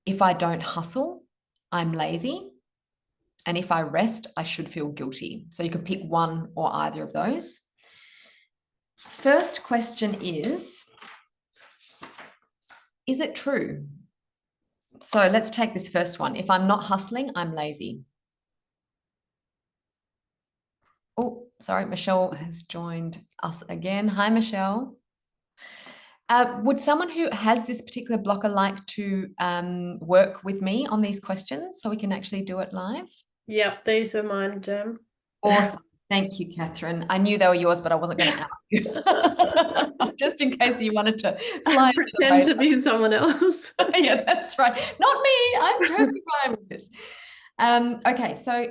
if I don't hustle, I'm lazy. And if I rest, I should feel guilty. So you can pick one or either of those. First question is it true? So let's take this first one. If I'm not hustling, I'm lazy. Oh, sorry, Michelle has joined us again. Hi, Michelle. Would someone who has this particular blocker like to work with me on these questions so we can actually do it live? Yep, these are mine, Jem. Awesome. Thank you, Catherine. I knew they were yours, but I wasn't going to ask you. Just in case you wanted to fly. Pretend to be someone else. Yeah, that's right. Not me. I'm totally fine with this. Okay, so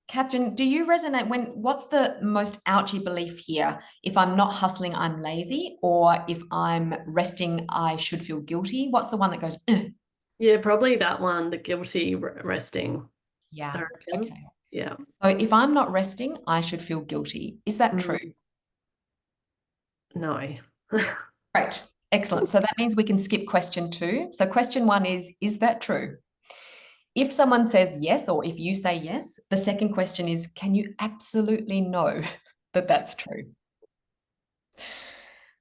Catherine, do you resonate what's the most ouchy belief here? If I'm not hustling, I'm lazy, or if I'm resting, I should feel guilty? What's the one that goes, Ugh? Yeah, probably that one, the guilty resting. Yeah. Okay. Yeah. So if I'm not resting, I should feel guilty. Is that true? No. Great. Excellent. So that means we can skip question 2. So question 1 is that true? If someone says yes, or if you say yes, the second question is, can you absolutely know that that's true?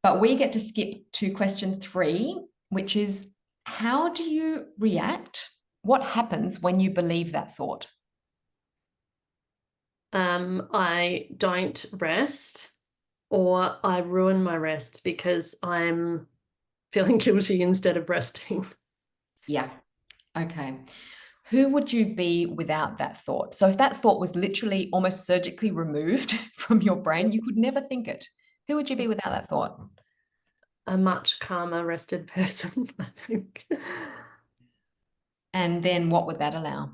But we get to skip to question 3, which is, how do you react? What happens when you believe that thought? I don't rest, or I ruin my rest because I'm feeling guilty instead of resting. Yeah. Okay. Who would you be without that thought? So if that thought was literally almost surgically removed from your brain, you could never think it. Who would you be without that thought? A much calmer, rested person, I think. And then what would that allow?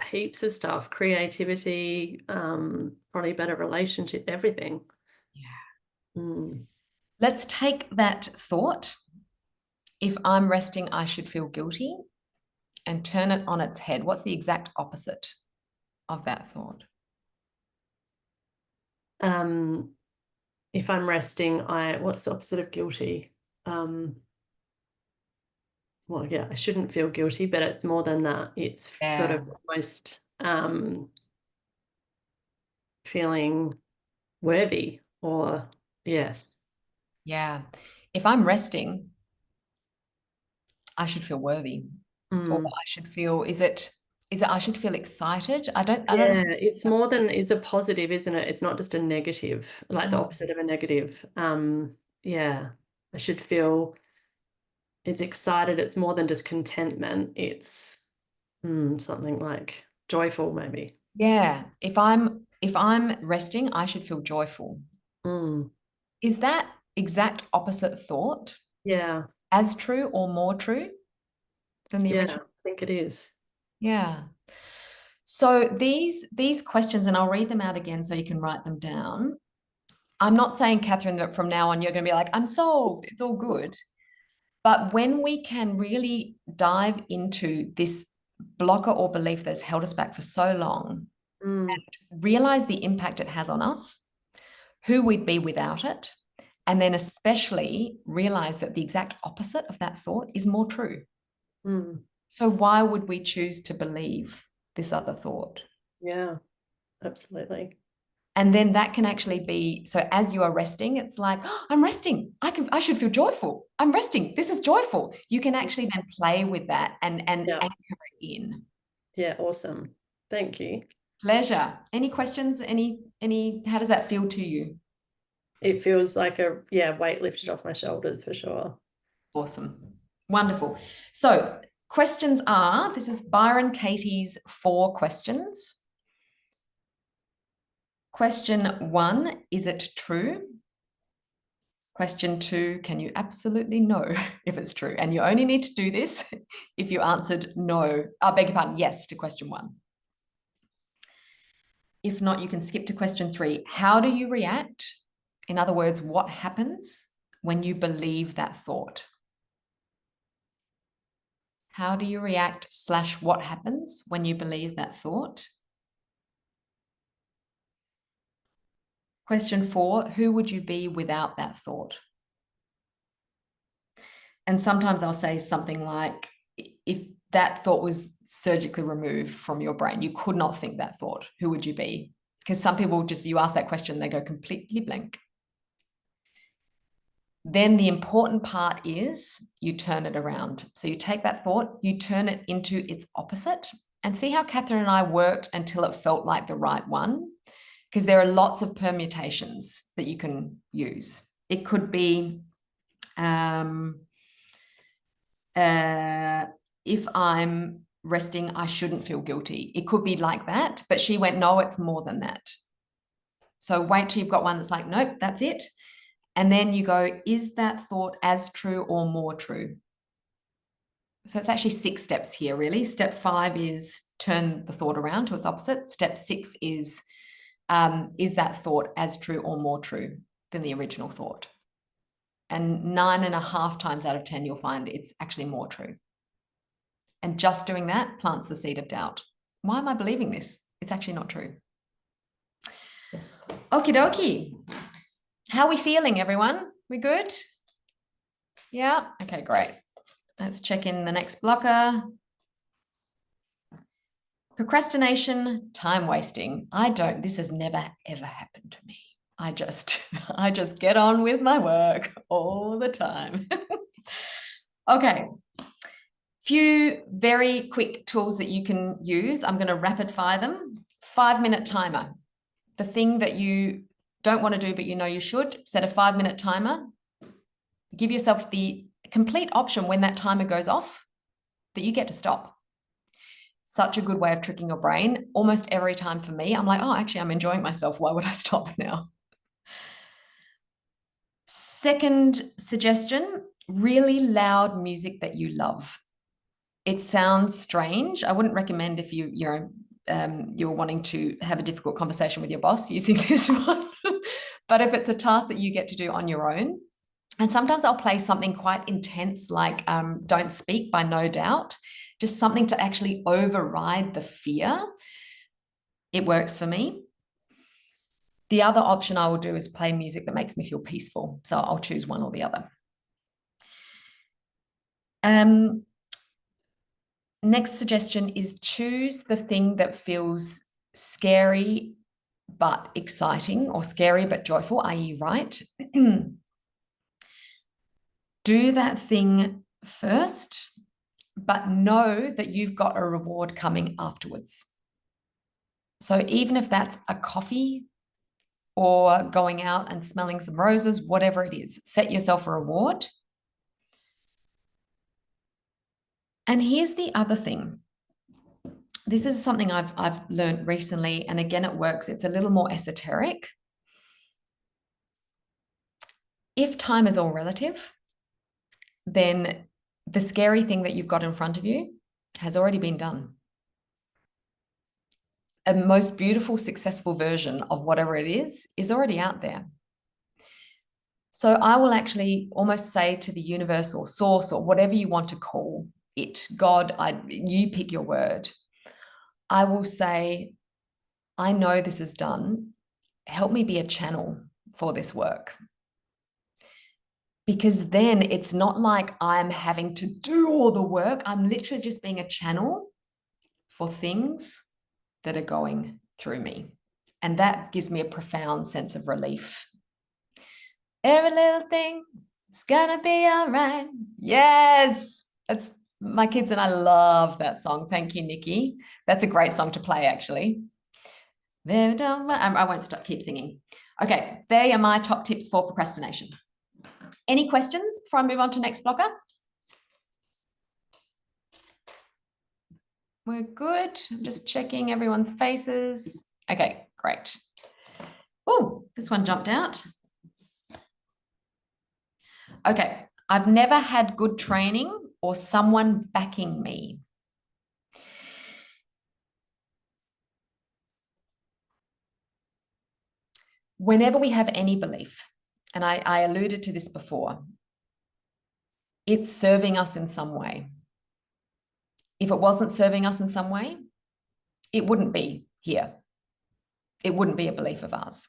Heaps of stuff, creativity, probably better relationship, everything. Yeah. Let's take that thought. If I'm resting, I should feel guilty. and turn it on its head. What's the exact opposite of that thought? If I'm resting, what's the opposite of guilty? Well, yeah, I shouldn't feel guilty, but it's more than that. It's sort of almost feeling worthy, or yes. Yeah. If I'm resting, I should feel worthy. Or I should feel, is it I should feel excited? I don't it's more than, it's a positive, isn't it? It's not just a negative, like the opposite of a negative. Yeah, I should feel it's excited. It's more than just contentment. It's something like joyful, maybe. Yeah. If I'm resting, I should feel joyful. Is that exact opposite thought? Yeah. As true or more true than the original? I think it is. Yeah. So these questions, and I'll read them out again so you can write them down. I'm not saying, Catherine, that from now on you're going to be like, I'm solved, it's all good. But when we can really dive into this blocker or belief that's held us back for so long and realize the impact it has on us, who we'd be without it, and then especially realize that the exact opposite of that thought is more true. So why would we choose to believe this other thought? Yeah, absolutely. And then that can actually be, so as you are resting, it's like, oh, I'm resting. I should feel joyful. I'm resting. This is joyful. You can actually then play with that and anchor it in. Yeah, awesome. Thank you. Pleasure. Any questions? Any, how does that feel to you? It feels like a weight lifted off my shoulders for sure. Awesome. Wonderful. So questions are, this is Byron Katie's 4 questions. Question 1, is it true? Question 2, can you absolutely know if it's true? And you only need to do this if you answered no, I beg your pardon, yes to question 1. If not, you can skip to question 3. How do you react? In other words, what happens when you believe that thought? How do you react / what happens when you believe that thought? Question 4, who would you be without that thought? And sometimes I'll say something like, if that thought was surgically removed from your brain, you could not think that thought, who would you be? Because some people just, you ask that question, they go completely blank. Then the important part is you turn it around. So you take that thought, you turn it into its opposite, and see how Catherine and I worked until it felt like the right one. Because there are lots of permutations that you can use. It could be, if I'm resting, I shouldn't feel guilty. It could be like that, but she went, no, it's more than that. So wait till you've got one that's like, nope, that's it. And then you go, is that thought as true or more true? So it's actually 6 steps here, really. Step 5 is turn the thought around to its opposite. Step 6 is that thought as true or more true than the original thought? And 9.5 times out of 10, you'll find it's actually more true. And just doing that plants the seed of doubt. Why am I believing this? It's actually not true. Okie dokie. How are we feeling, everyone? We good? Yeah? Okay, great. Let's check in the next blocker. Procrastination, time wasting. This has never, ever happened to me. I just get on with my work all the time. Okay. Few very quick tools that you can use. I'm going to rapid fire them. 5-minute timer. The thing that you don't want to do, but you know you should, set a 5-minute timer. Give yourself the complete option when that timer goes off that you get to stop. Such a good way of tricking your brain. Almost every time for me, I'm like, oh, actually, I'm enjoying myself. Why would I stop now? Second suggestion, really loud music that you love. It sounds strange. I wouldn't recommend if you're wanting to have a difficult conversation with your boss using this one. But if it's a task that you get to do on your own, and sometimes I'll play something quite intense like Don't Speak by No Doubt just something to actually override the fear, it works for me. The other option I will do is play music that makes me feel peaceful. So I'll choose one or the other. Next suggestion is choose the thing that feels scary but exciting, or scary but joyful, i.e. right. Do that thing first, but know that you've got a reward coming afterwards. So even if that's a coffee or going out and smelling some roses, whatever it is, set yourself a reward. And here's the other thing. This is something I've learned recently, and again, it works. It's a little more esoteric. If time is all relative, then the scary thing that you've got in front of you has already been done. A most beautiful, successful version of whatever it is already out there. So I will actually almost say to the universe or source or whatever you want to call it, God, you pick your word. I will say, I know this is done. Help me be a channel for this work. Because then it's not like I'm having to do all the work. I'm literally just being a channel for things that are going through me. And that gives me a profound sense of relief. Every little thing is gonna be all right. Yes, that's my kids and I love that song. Thank you, Nikki. That's a great song to play, actually. I won't stop, keep singing. Okay, they are my top tips for procrastination. Any questions before I move on to next blocker? We're good. I'm just checking everyone's faces. Okay, great. Oh, this one jumped out. Okay, I've never had good training or someone backing me. Whenever we have any belief, and I alluded to this before, it's serving us in some way. If it wasn't serving us in some way, it wouldn't be here. It wouldn't be a belief of ours.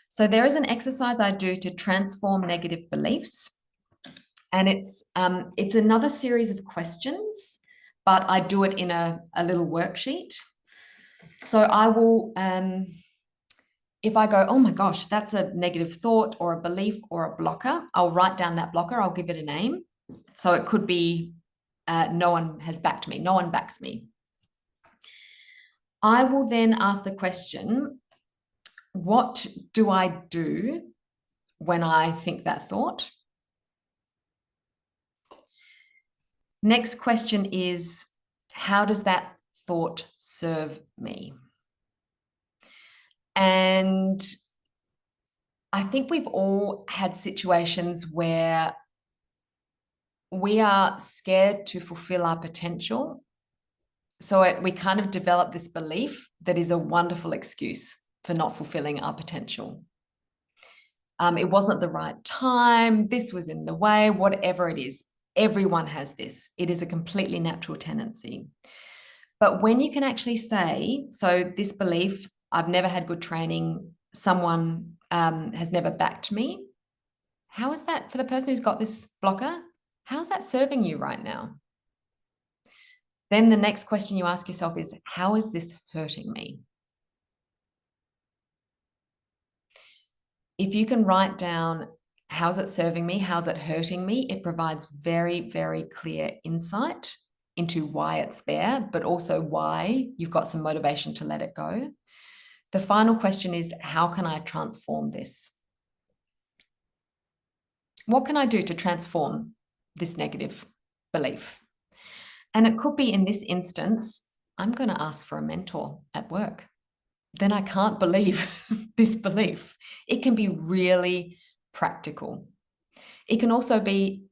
So there is an exercise I do to transform negative beliefs. And it's another series of questions, but I do it in a little worksheet. So I will, if I go, oh my gosh, that's a negative thought or a belief or a blocker, I'll write down that blocker. I'll give it a name. So it could be, no one has backed me. No one backs me. I will then ask the question, what do I do when I think that thought? Next question is, how does that thought serve me? And I think we've all had situations where we are scared to fulfill our potential. So we kind of develop this belief that is a wonderful excuse for not fulfilling our potential. It wasn't the right time. This was in the way, whatever it is. Everyone has this. It is a completely natural tendency. But when you can actually say, so this belief, I've never had good training, someone has never backed me. How is that for the person who's got this blocker? How's that serving you right now? Then the next question you ask yourself is, how is this hurting me? If you can write down, how's it serving me? How's it hurting me? It provides very, very clear insight into why it's there, but also why you've got some motivation to let it go. The final question is, how can I transform this? What can I do to transform this negative belief? And it could be, in this instance, I'm going to ask for a mentor at work. Then I can't believe this belief. It can be really practical. It can also be,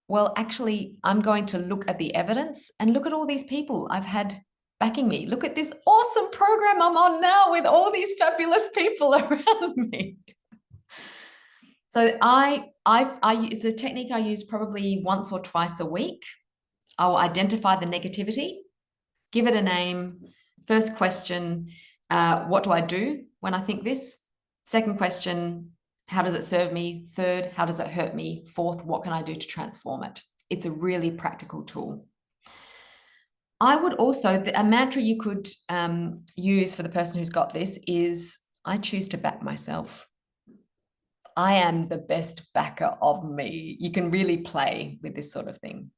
well, actually, I'm going to look at the evidence and look at all these people I've had backing me. Look at this awesome program I'm on now with all these fabulous people around me. So it's a technique I use probably once or twice a week. I will identify the negativity, give it a name. First question, what do I do when I think this? Second question, how does it serve me? Third, how does it hurt me? Fourth, what can I do to transform it? It's a really practical tool. I would also, a mantra you could use for the person who's got this is, I choose to back myself. I am the best backer of me. You can really play with this sort of thing.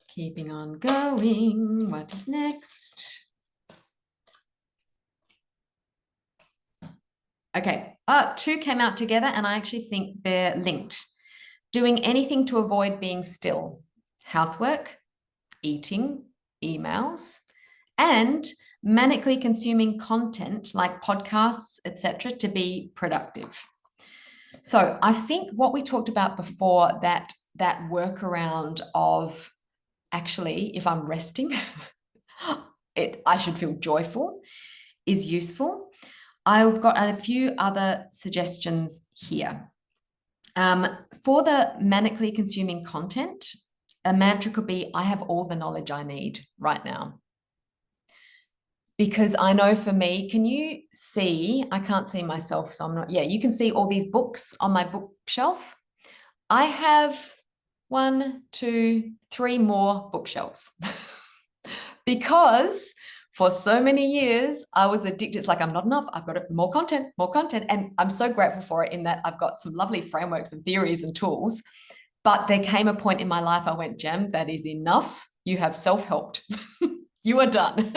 Keeping on going. What is next? Okay. Two came out together, and I actually think they're linked. Doing anything to avoid being still. Housework, eating, emails, and manically consuming content like podcasts, etc., to be productive. So I think what we talked about before, that workaround of actually, if I'm resting, I should feel joyful, is useful. I've got a few other suggestions here. For the manically consuming content, a mantra could be, I have all the knowledge I need right now. Because I know for me, can you see, I can't see myself, so I'm not, yeah, you can see all these books on my bookshelf. I have 1, 2, 3 more bookshelves because for so many years I was addicted. It's like, I'm not enough. I've got more content. And I'm so grateful for it in that I've got some lovely frameworks and theories and tools. But there came a point in my life I went, Jem, that is enough. You have self-helped. You are done.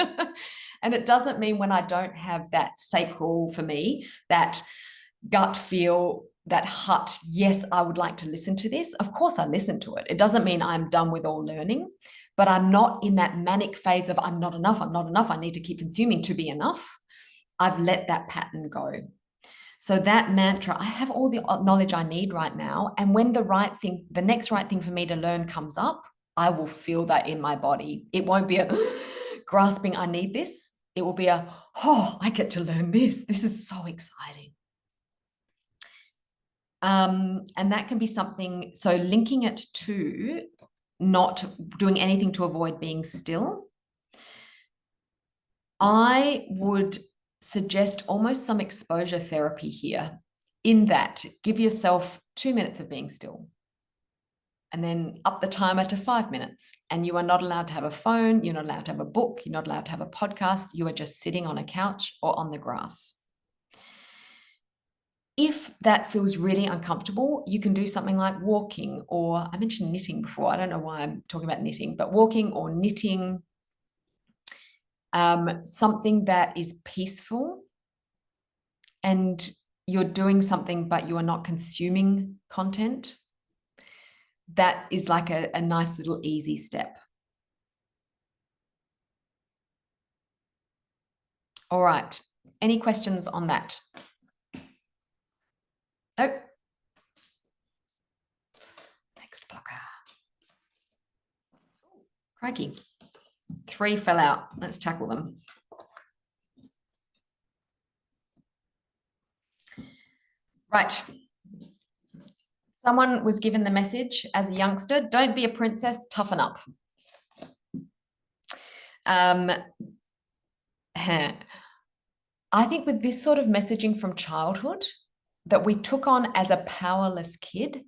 And it doesn't mean when I don't have that sacral, for me, that gut feel, that hut, yes, I would like to listen to this. Of course I listen to it. It doesn't mean I'm done with all learning, but I'm not in that manic phase of I'm not enough, I need to keep consuming to be enough. I've let that pattern go. So that mantra, I have all the knowledge I need right now. And when the next right thing for me to learn comes up, I will feel that in my body. It won't be a grasping, I need this. It will be a, oh, I get to learn this. This is so exciting. And that can be something, so linking it to not doing anything to avoid being still. I would suggest almost some exposure therapy here, in that give yourself 2 minutes of being still and then up the timer to 5 minutes. And you are not allowed to have a phone. You're not allowed to have a book. You're not allowed to have a podcast. You are just sitting on a couch or on the grass. If that feels really uncomfortable, you can do something like walking, or I mentioned knitting before. I don't know why I'm talking about knitting, but walking or knitting, something that is peaceful and you're doing something, but you are not consuming content. That is like a nice little easy step. All right. Any questions on that? Oh. Next blocker. Crikey. 3 fell out. Let's tackle them. Right. Someone was given the message as a youngster, don't be a princess, toughen up. I think with this sort of messaging from childhood that we took on as a powerless kid,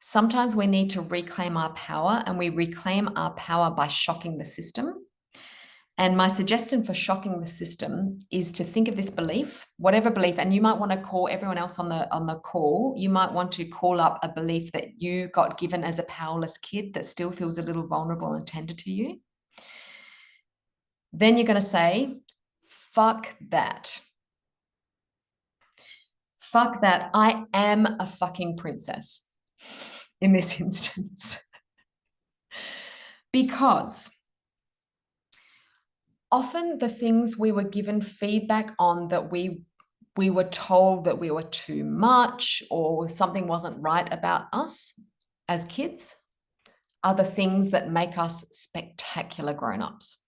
sometimes we need to reclaim our power, and we reclaim our power by shocking the system. And my suggestion for shocking the system is to think of this belief, whatever belief, and you might want to call everyone else on the call. You might want to call up a belief that you got given as a powerless kid that still feels a little vulnerable and tender to you. Then you're going to say, fuck that. Fuck that. I am a fucking princess in this instance. Because often the things we were given feedback on, that we were told that we were too much or something wasn't right about us as kids, are the things that make us spectacular grown-ups.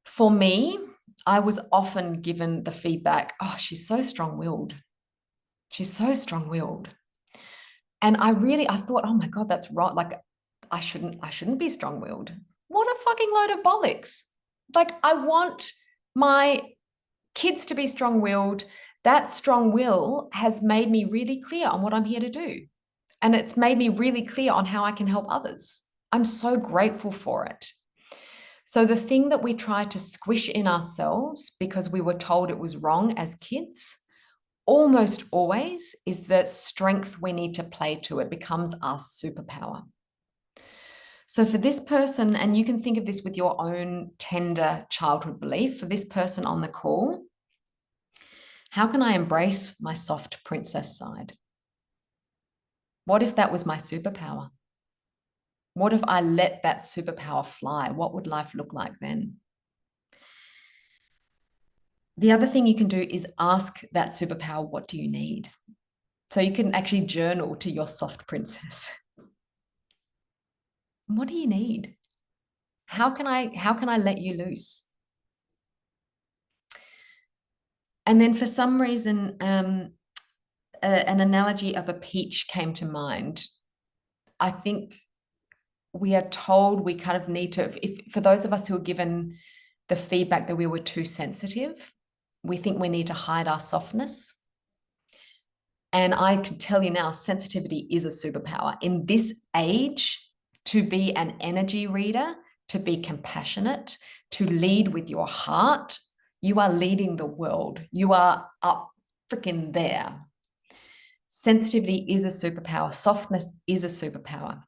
For me, I was often given the feedback, oh, she's so strong-willed. She's so strong-willed. And I thought, oh my God, that's right. Like, I shouldn't be strong-willed. What a fucking load of bollocks. Like, I want my kids to be strong-willed. That strong will has made me really clear on what I'm here to do. And it's made me really clear on how I can help others. I'm so grateful for it. So the thing that we try to squish in ourselves because we were told it was wrong as kids, almost always is the strength we need to play to. It becomes our superpower. So for this person, and you can think of this with your own tender childhood belief, for this person on the call, how can I embrace my soft princess side? What if that was my superpower? What if I let that superpower fly? What would life look like then? The other thing you can do is ask that superpower, what do you need? So you can actually journal to your soft princess. What do you need? How can I let you loose? And then for some reason, an analogy of a peach came to mind. I think we are told we kind of need to, for those of us who are given the feedback that we were too sensitive, we think we need to hide our softness. And I can tell you now, sensitivity is a superpower. In this age, to be an energy reader, to be compassionate, to lead with your heart, you are leading the world. You are up freaking there. Sensitivity is a superpower. Softness is a superpower.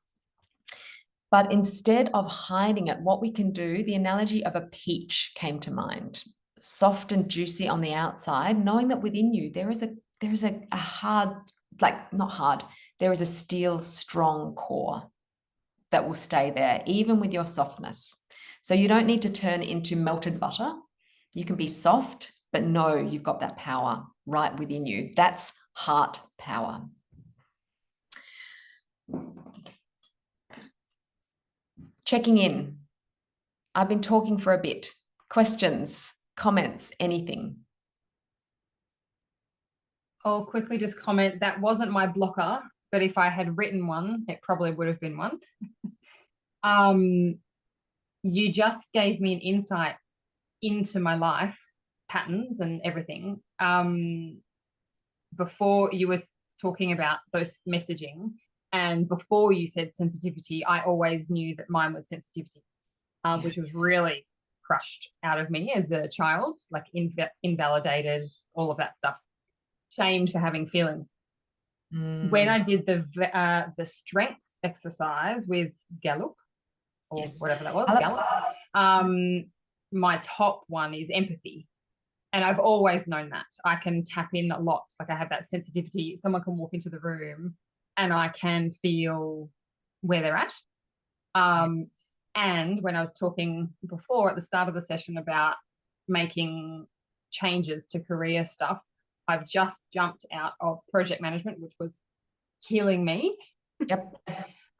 But instead of hiding it, what we can do, the analogy of a peach came to mind. Soft and juicy on the outside, knowing that within you there is a hard, like not hard, there is a steel strong core that will stay there, even with your softness. So you don't need to turn into melted butter. You can be soft, but know you've got that power right within you. That's heart power. Checking in. I've been talking for a bit. Questions, comments, anything? I'll quickly just comment, that wasn't my blocker, but if I had written one, it probably would have been one. You just gave me an insight into my life patterns and everything. Before you were talking about those messaging, and before you said sensitivity, I always knew that mine was sensitivity, which was really crushed out of me as a child, like invalidated, all of that stuff, shamed for having feelings. When I did the strengths exercise with Gallup, or whatever that was, Gallup, my top one is empathy. And I've always known that. I can tap in a lot. Like I have that sensitivity. Someone can walk into the room and I can feel where they're at. And when I was talking before at the start of the session about making changes to career stuff, I've just jumped out of project management, which was killing me. Yep.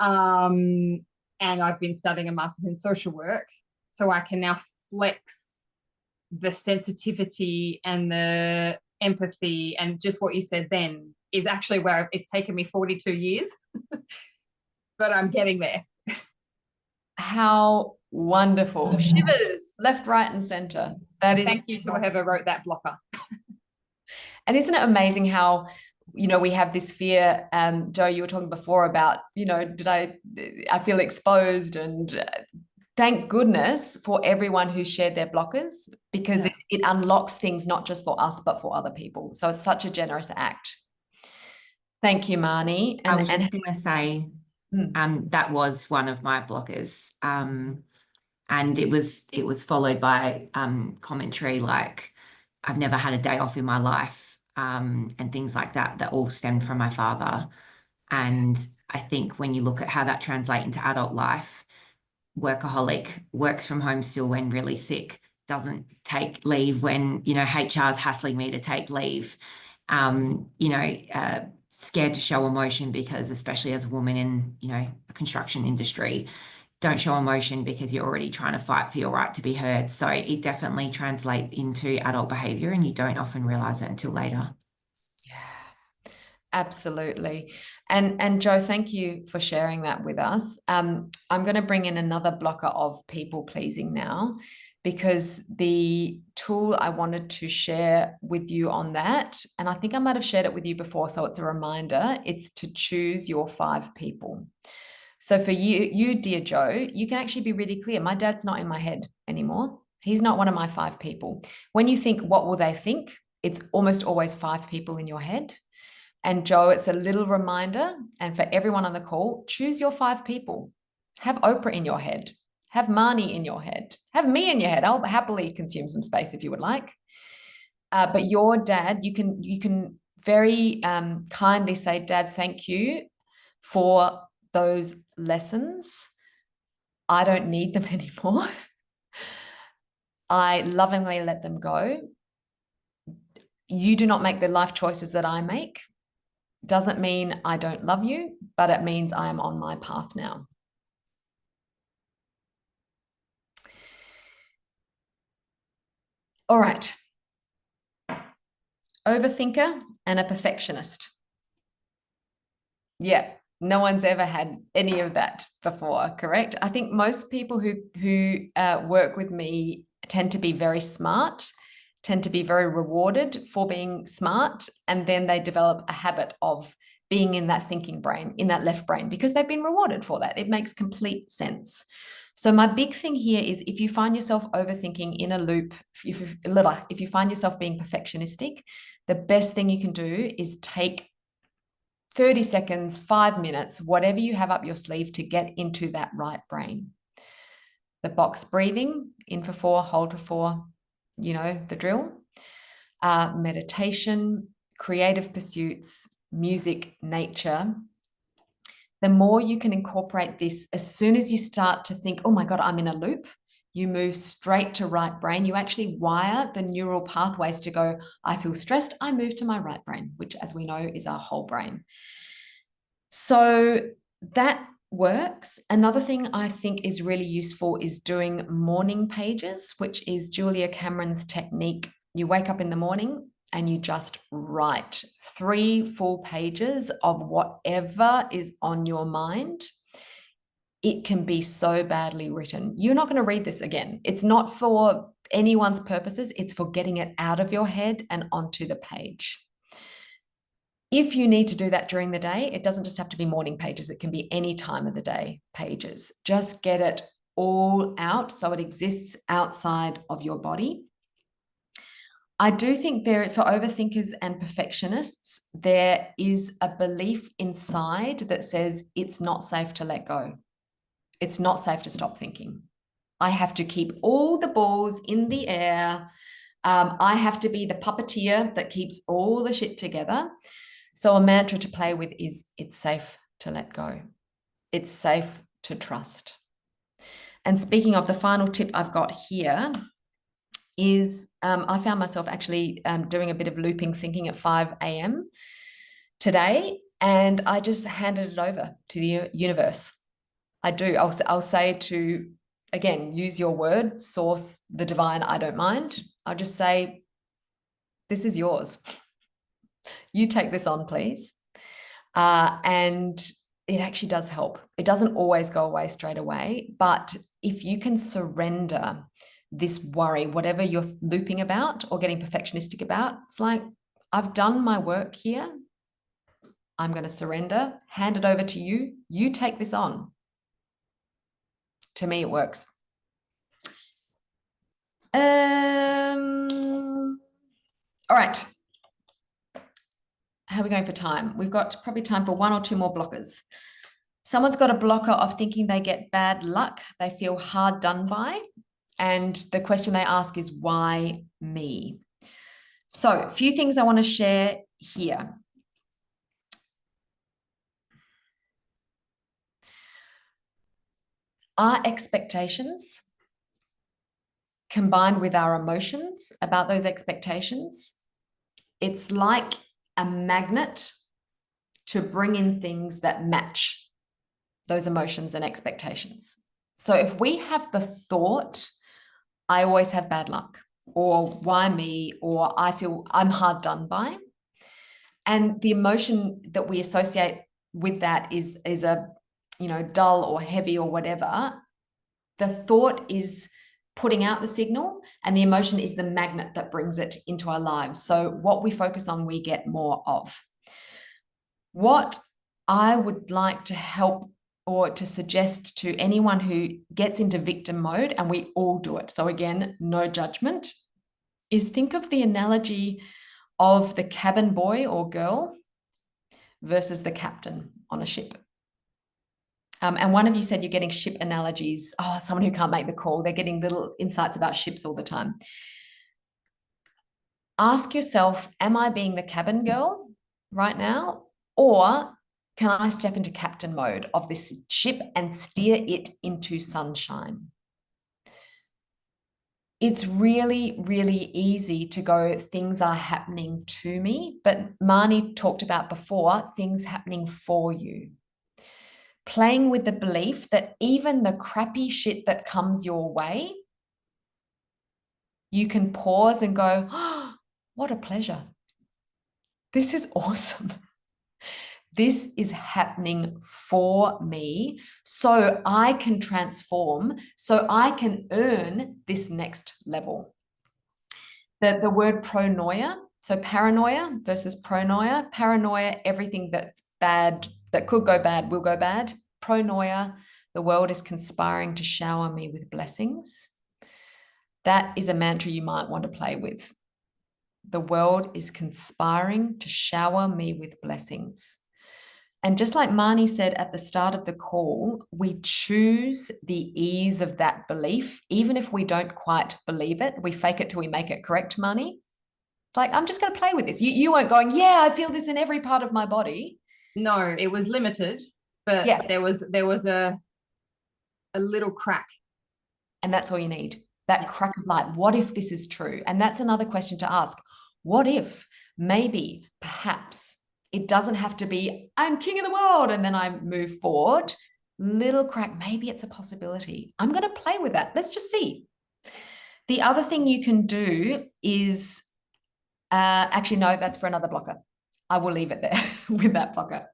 And I've been studying a master's in social work. So I can now flex the sensitivity and the empathy, and just what you said then is actually where it's taken me 42 years, but I'm getting there. How wonderful. Shivers left, right, and center. That is. Thank you to whoever wrote that blocker. And isn't it amazing how, we have this fear, Jo, you were talking before about, did I feel exposed, and thank goodness for everyone who shared their blockers, because it unlocks things not just for us, but for other people. So it's such a generous act. Thank you, Marnie. I was just going to say, that was one of my blockers. And it was followed by commentary like, I've never had a day off in my life, and things like that all stemmed from my father. And I think when you look at how that translates into adult life, workaholic, works from home still when really sick, doesn't take leave when, HR's hassling me to take leave, scared to show emotion because, especially as a woman in, a construction industry, don't show emotion because you're already trying to fight for your right to be heard. So it definitely translates into adult behavior, and you don't often realize it until later. Yeah. Absolutely. And Joe, thank you for sharing that with us. I'm going to bring in another blocker of people pleasing now, because the tool I wanted to share with you on that, and I think I might have shared it with you before, so it's a reminder, it's to choose your 5 people. So for you, dear Joe, you can actually be really clear. My dad's not in my head anymore. He's not one of my 5 people. When you think, what will they think? It's almost always 5 people in your head. And Joe, it's a little reminder. And for everyone on the call, choose your 5 people. Have Oprah in your head. Have Marnie in your head. Have me in your head. I'll happily consume some space if you would like. But your dad, you can very kindly say, Dad, thank you for those lessons. I don't need them anymore. I lovingly let them go. You do not make the life choices that I make. Doesn't mean I don't love you, but it means I am on my path now. All right. Overthinker and a perfectionist. Yeah, no one's ever had any of that before, correct? I think most people who work with me tend to be very smart, tend to be very rewarded for being smart, and then they develop a habit of being in that thinking brain, in that left brain, because they've been rewarded for that. It makes complete sense. So my big thing here is, if you find yourself overthinking in a loop, if you find yourself being perfectionistic, the best thing you can do is take 30 seconds, 5 minutes, whatever you have up your sleeve to get into that right brain. The box breathing, in for 4, hold for 4, you know the drill. Meditation, creative pursuits, music, nature. The more you can incorporate this, as soon as you start to think, oh my God, I'm in a loop, you move straight to right brain. You actually wire the neural pathways to go, I feel stressed, I move to my right brain, which, as we know, is our whole brain. So that works. Another thing I think is really useful is doing morning pages, which is Julia Cameron's technique. You wake up in the morning and you just write 3 full pages of whatever is on your mind. It can be so badly written. You're not going to read this again. It's not for anyone's purposes. It's for getting it out of your head and onto the page. If you need to do that during the day, it doesn't just have to be morning pages. It can be any time of the day pages. Just get it all out so it exists outside of your body. I do think there, for overthinkers and perfectionists, there is a belief inside that says it's not safe to let go. It's not safe to stop thinking. I have to keep all the balls in the air. I have to be the puppeteer that keeps all the shit together. So a mantra to play with is, it's safe to let go. It's safe to trust. And speaking of, the final tip I've got here is I found myself actually doing a bit of looping thinking at 5 a.m. today, and I just handed it over to the universe. I do. I'll say to, again, use your word, source, the divine, I don't mind. I'll just say, this is yours. You take this on, please. And it actually does help. It doesn't always go away straight away, but if you can surrender this worry, whatever you're looping about or getting perfectionistic about, it's like, I've done my work here. I'm going to surrender, hand it over to you. You take this on. To me, it works. All right. How are we going for time? We've got probably time for 1 or 2 more blockers. Someone's got a blocker of thinking they get bad luck. They feel hard done by. And the question they ask is, why me? So a few things I want to share here. Our expectations combined with our emotions about those expectations, it's like a magnet to bring in things that match those emotions and expectations. So if we have the thought, I always have bad luck, or why me, or I feel I'm hard done by, And the emotion that we associate with that is a, you know, dull or heavy or whatever. The thought is putting out the signal, and the emotion is the magnet that brings it into our lives. So what we focus on, we get more of. What I would like to help or to suggest to anyone who gets into victim mode, and we all do it, so again, no judgment, is think of the analogy of the cabin boy or girl versus the captain on a ship. And one of you said you're getting ship analogies. Oh, someone who can't make the call. They're getting little insights about ships all the time. Ask yourself, am I being the cabin girl right now? Or can I step into captain mode of this ship and steer it into sunshine? It's really, really easy to go, things are happening to me, but Marnie talked about before, things happening for you. Playing with the belief that even the crappy shit that comes your way, you can pause and go, oh, what a pleasure. This is awesome. This is happening for me, so I can transform, so I can earn this next level. The word pronoia, so paranoia versus pronoia. Paranoia, everything that's bad, that could go bad, will go bad. Pronoia, the world is conspiring to shower me with blessings. That is a mantra you might want to play with. The world is conspiring to shower me with blessings. And just like Marnie said at the start of the call, we choose the ease of that belief, even if we don't quite believe it. We fake it till we make it, correct, Marnie? Like, I'm just going to play with this. You weren't going, yeah, I feel this in every part of my body. No, it was limited, but yeah, there was a little crack. And that's all you need, that crack of light. What if this is true? And that's another question to ask. What if, maybe, perhaps, it doesn't have to be, I'm king of the world, and then I move forward. Little crack, maybe it's a possibility. I'm going to play with that. Let's just see. The other thing you can do is, actually, no, that's for another blocker. I will leave it there with that blocker.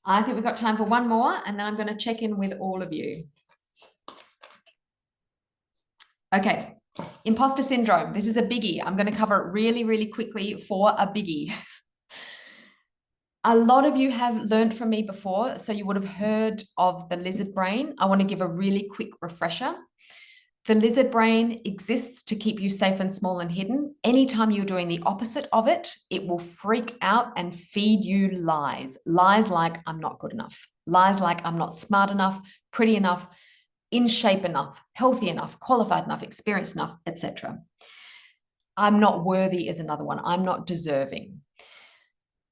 I think we've got time for one more, and then I'm going to check in with all of you. Okay, imposter syndrome. This is a biggie. I'm going to cover it really, really quickly for a biggie. A lot of you have learned from me before, so you would have heard of the lizard brain. I want to give a really quick refresher. The lizard brain exists to keep you safe and small and hidden. Anytime you're doing the opposite of it, it will freak out and feed you lies. Lies like, I'm not good enough. Lies like, I'm not smart enough, pretty enough, in shape enough, healthy enough, qualified enough, experienced enough, etc. I'm not worthy is another one. I'm not deserving.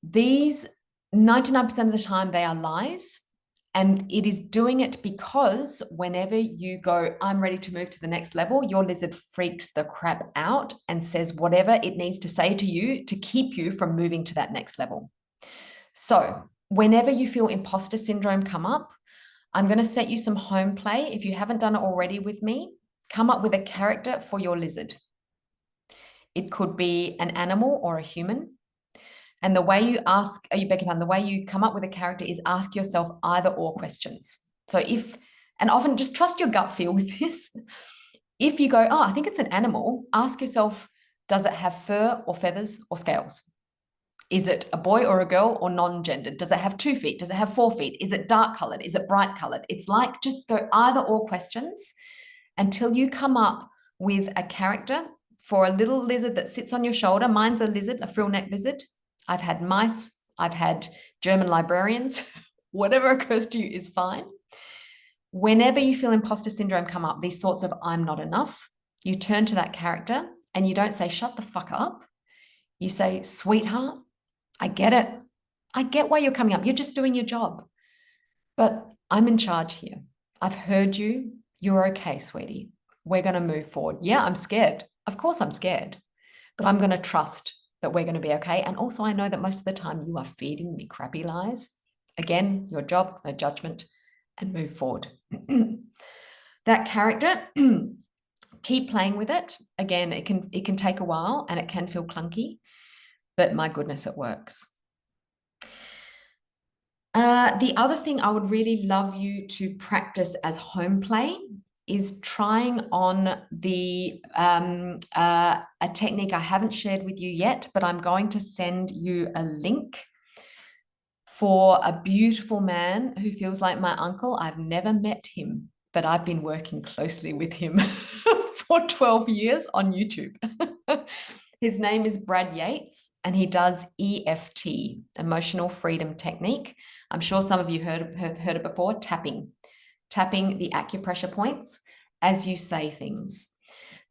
These 99% of the time, they are lies. And it is doing it because whenever you go, I'm ready to move to the next level, your lizard freaks the crap out and says whatever it needs to say to you to keep you from moving to that next level. So whenever you feel imposter syndrome come up, I'm going to set you some home play. If you haven't done it already with me, come up with a character for your lizard. It could be an animal or a human. And the way you ask, the way you come up with a character is ask yourself either or questions. So and often just trust your gut feel with this. If you go, oh, I think it's an animal, ask yourself, does it have fur or feathers or scales? Is it a boy or a girl or non-gendered? Does it have 2 feet? Does it have 4 feet? Is it dark colored? Is it bright colored? It's like, just go either or questions until you come up with a character for a little lizard that sits on your shoulder. Mine's a lizard, a frill-neck lizard. I've had mice, I've had German librarians, whatever occurs to you is fine. Whenever you feel imposter syndrome come up, these thoughts of I'm not enough, you turn to that character and you don't say, shut the fuck up. You say, sweetheart, I get it. I get why you're coming up. You're just doing your job. But I'm in charge here. I've heard you. You're okay, sweetie. We're going to move forward. Yeah, I'm scared. Of course I'm scared. But I'm going to trust that we're going to be okay. And also I know that most of the time you are feeding me crappy lies. Again, your job, no judgment, and move forward. That character, keep playing with it. Again, it can take a while and it can feel clunky. but my goodness, it works. The other thing I would really love you to practice as home play is trying on the a technique I haven't shared with you yet, but I'm going to send you a link for a beautiful man who feels like my uncle. I've never met him, but I've been working closely with him for 12 years on YouTube. His name is Brad Yates, and he does EFT, Emotional Freedom Technique. I'm sure some of you have heard it before, tapping the acupressure points as you say things.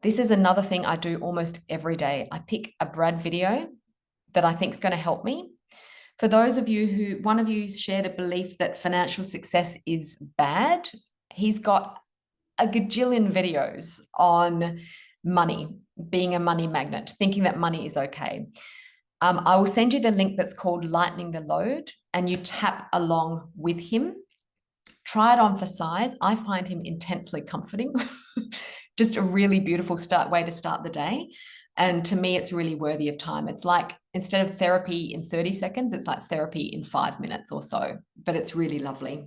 This is another thing I do almost every day. I pick a Brad video that I think is going to help me. For those of you who, one of you shared a belief that financial success is bad. He's got a gajillion videos on money, being a money magnet, thinking that money is okay. I will send you the link that's called Lightening the Load, and you tap along with him. Try it on for size. I find him intensely comforting. Just a really beautiful way to start the day. And to me, it's really worthy of time. It's like, instead of therapy in 30 seconds, it's like therapy in 5 minutes or so, but it's really lovely.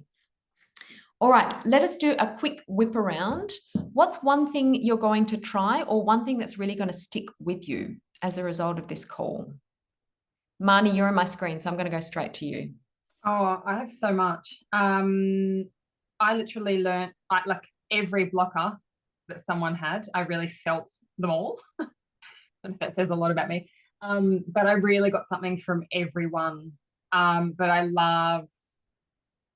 All right, let us do a quick whip around. What's one thing you're going to try, or one thing that's really going to stick with you as a result of this call? Marnie, you're on my screen, so I'm going to go straight to you. Oh, I have so much. I literally learned, like every blocker that someone had, I really felt them all. I don't know if that says a lot about me. But I really got something from everyone. But I love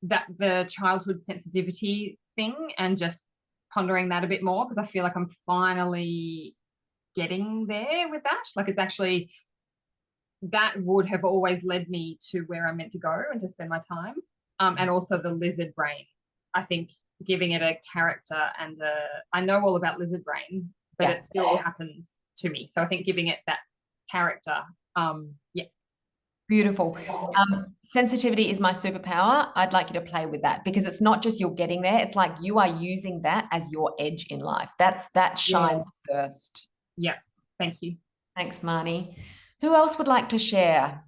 that the childhood sensitivity thing, and just pondering that a bit more, because I feel like I'm finally getting there with that. Like, it's actually, that would have always led me to where I'm meant to go and to spend my time. And also the lizard brain. I think giving it a character and I know all about lizard brain, but it still happens to me. So I think giving it that character, yeah. Beautiful. Sensitivity is my superpower. I'd like you to play with that, because it's not just you're getting there. It's like you are using that as your edge in life. That shines first. Yeah. Thank you. Thanks, Marnie. Who else would like to share?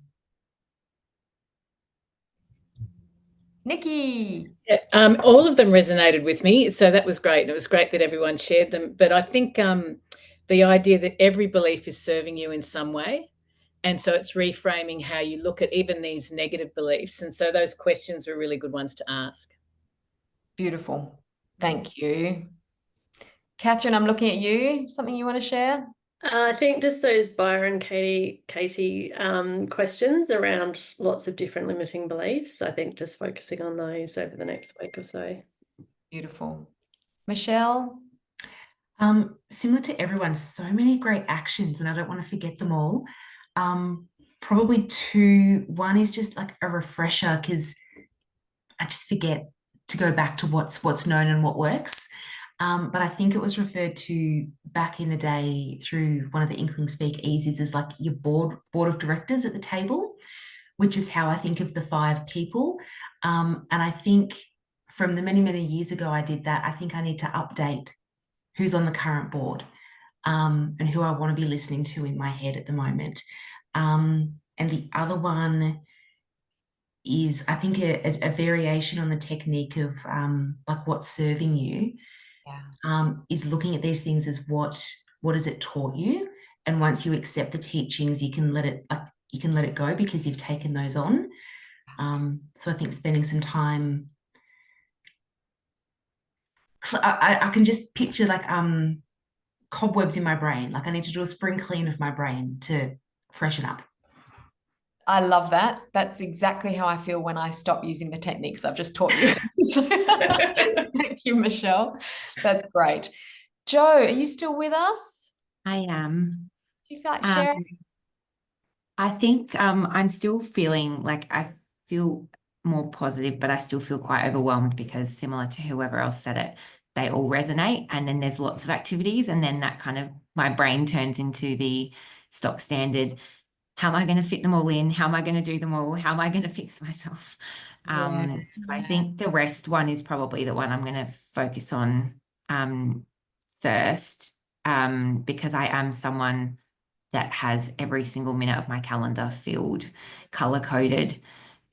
Nikki. Yeah, all of them resonated with me, so that was great. And it was great that everyone shared them. But I think the idea that every belief is serving you in some way. And so it's reframing how you look at even these negative beliefs. And so those questions were really good ones to ask. Beautiful. Thank you. Catherine, I'm looking at you. Something you want to share? I think just those Byron, Katie questions around lots of different limiting beliefs. I think just focusing on those over the next week or so. Beautiful. Michelle? Similar to everyone, so many great actions, and I don't want to forget them all. Probably two. One is just like a refresher, because I just forget to go back to what's known and what works. But I think it was referred to back in the day through one of the Inkling Speak Easies as like your board of directors at the table, which is how I think of the 5 people. And I think from the many, many years ago I did that, I think I need to update who's on the current board, and who I want to be listening to in my head at the moment. And the other one is, I think, a variation on the technique of like what's serving you. Is looking at these things as what has it taught you, and once you accept the teachings, you can let it go, because you've taken those on. So I think spending some time, I can just picture like cobwebs in my brain. Like I need to do a spring clean of my brain to freshen up. I love that. That's exactly how I feel when I stop using the techniques I've just taught you. Thank you, Michelle. That's great. Jo, are you still with us? I am. Do you feel like sharing? I think I'm still feeling like I feel more positive, but I still feel quite overwhelmed, because similar to whoever else said it, they all resonate. And then there's lots of activities, and then that kind of, my brain turns into the stock standard. How am I going to fit them all in? How am I going to do them all? How am I going to fix myself? So I think the rest one is probably the one I'm going to focus on first, because I am someone that has every single minute of my calendar filled, color coded.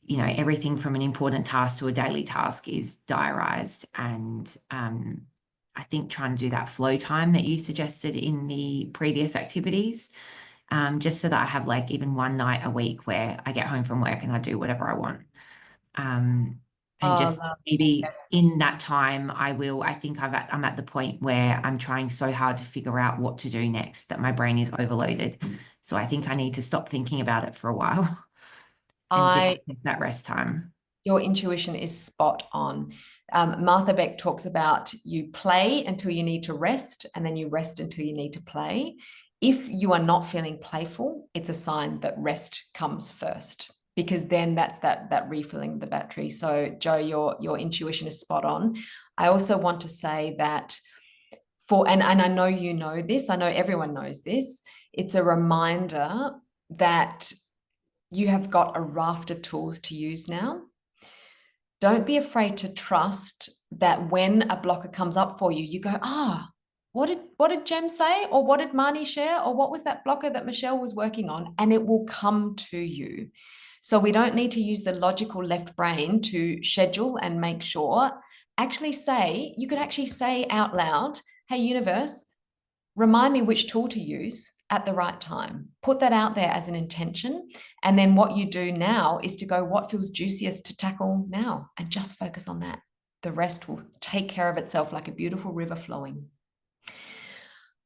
You know, everything from an important task to a daily task is diarized. And I think trying to do that flow time that you suggested in the previous activities, just so that I have like even one night a week where I get home from work and I do whatever I want. And just maybe in that time, I think I'm at the point where I'm trying so hard to figure out what to do next that my brain is overloaded. So I think I need to stop thinking about it for a while. And give that rest time. Your intuition is spot on. Martha Beck talks about you play until you need to rest, and then you rest until you need to play. If you are not feeling playful, it's a sign that rest comes first, because then that's that refilling the battery. So Jo, your intuition is spot on. I also want to say that and I know you know this, I know everyone knows this, it's a reminder that you have got a raft of tools to use now. Don't be afraid to trust that when a blocker comes up for you, you go, what did Jem say? Or what did Marnie share? Or what was that blocker that Michelle was working on? And it will come to you. So we don't need to use the logical left brain to schedule and make sure. You could actually say out loud, hey, universe, remind me which tool to use at the right time. Put that out there as an intention. And then what you do now is to go, what feels juiciest to tackle now? And just focus on that. The rest will take care of itself like a beautiful river flowing.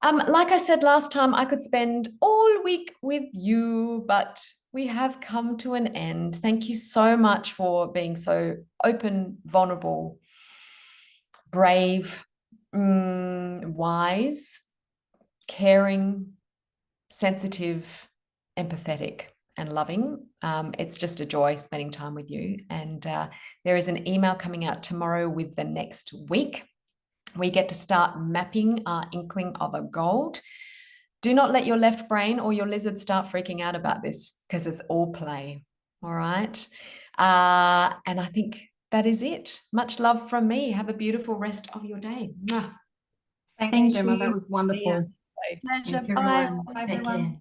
Like I said last time, I could spend all week with you, but we have come to an end. Thank you so much for being so open, vulnerable, brave, wise, caring, sensitive, empathetic, and loving. It's just a joy spending time with you. And there is an email coming out tomorrow with the next week. We get to start mapping our inkling of a gold. Do not let your left brain or your lizard start freaking out about this, because it's all play. All right. And I think that is it. Much love from me. Have a beautiful rest of your day. Thanks, Gemma. That was wonderful. Pleasure. Thanks, Bye. everyone. Bye, Take everyone. care.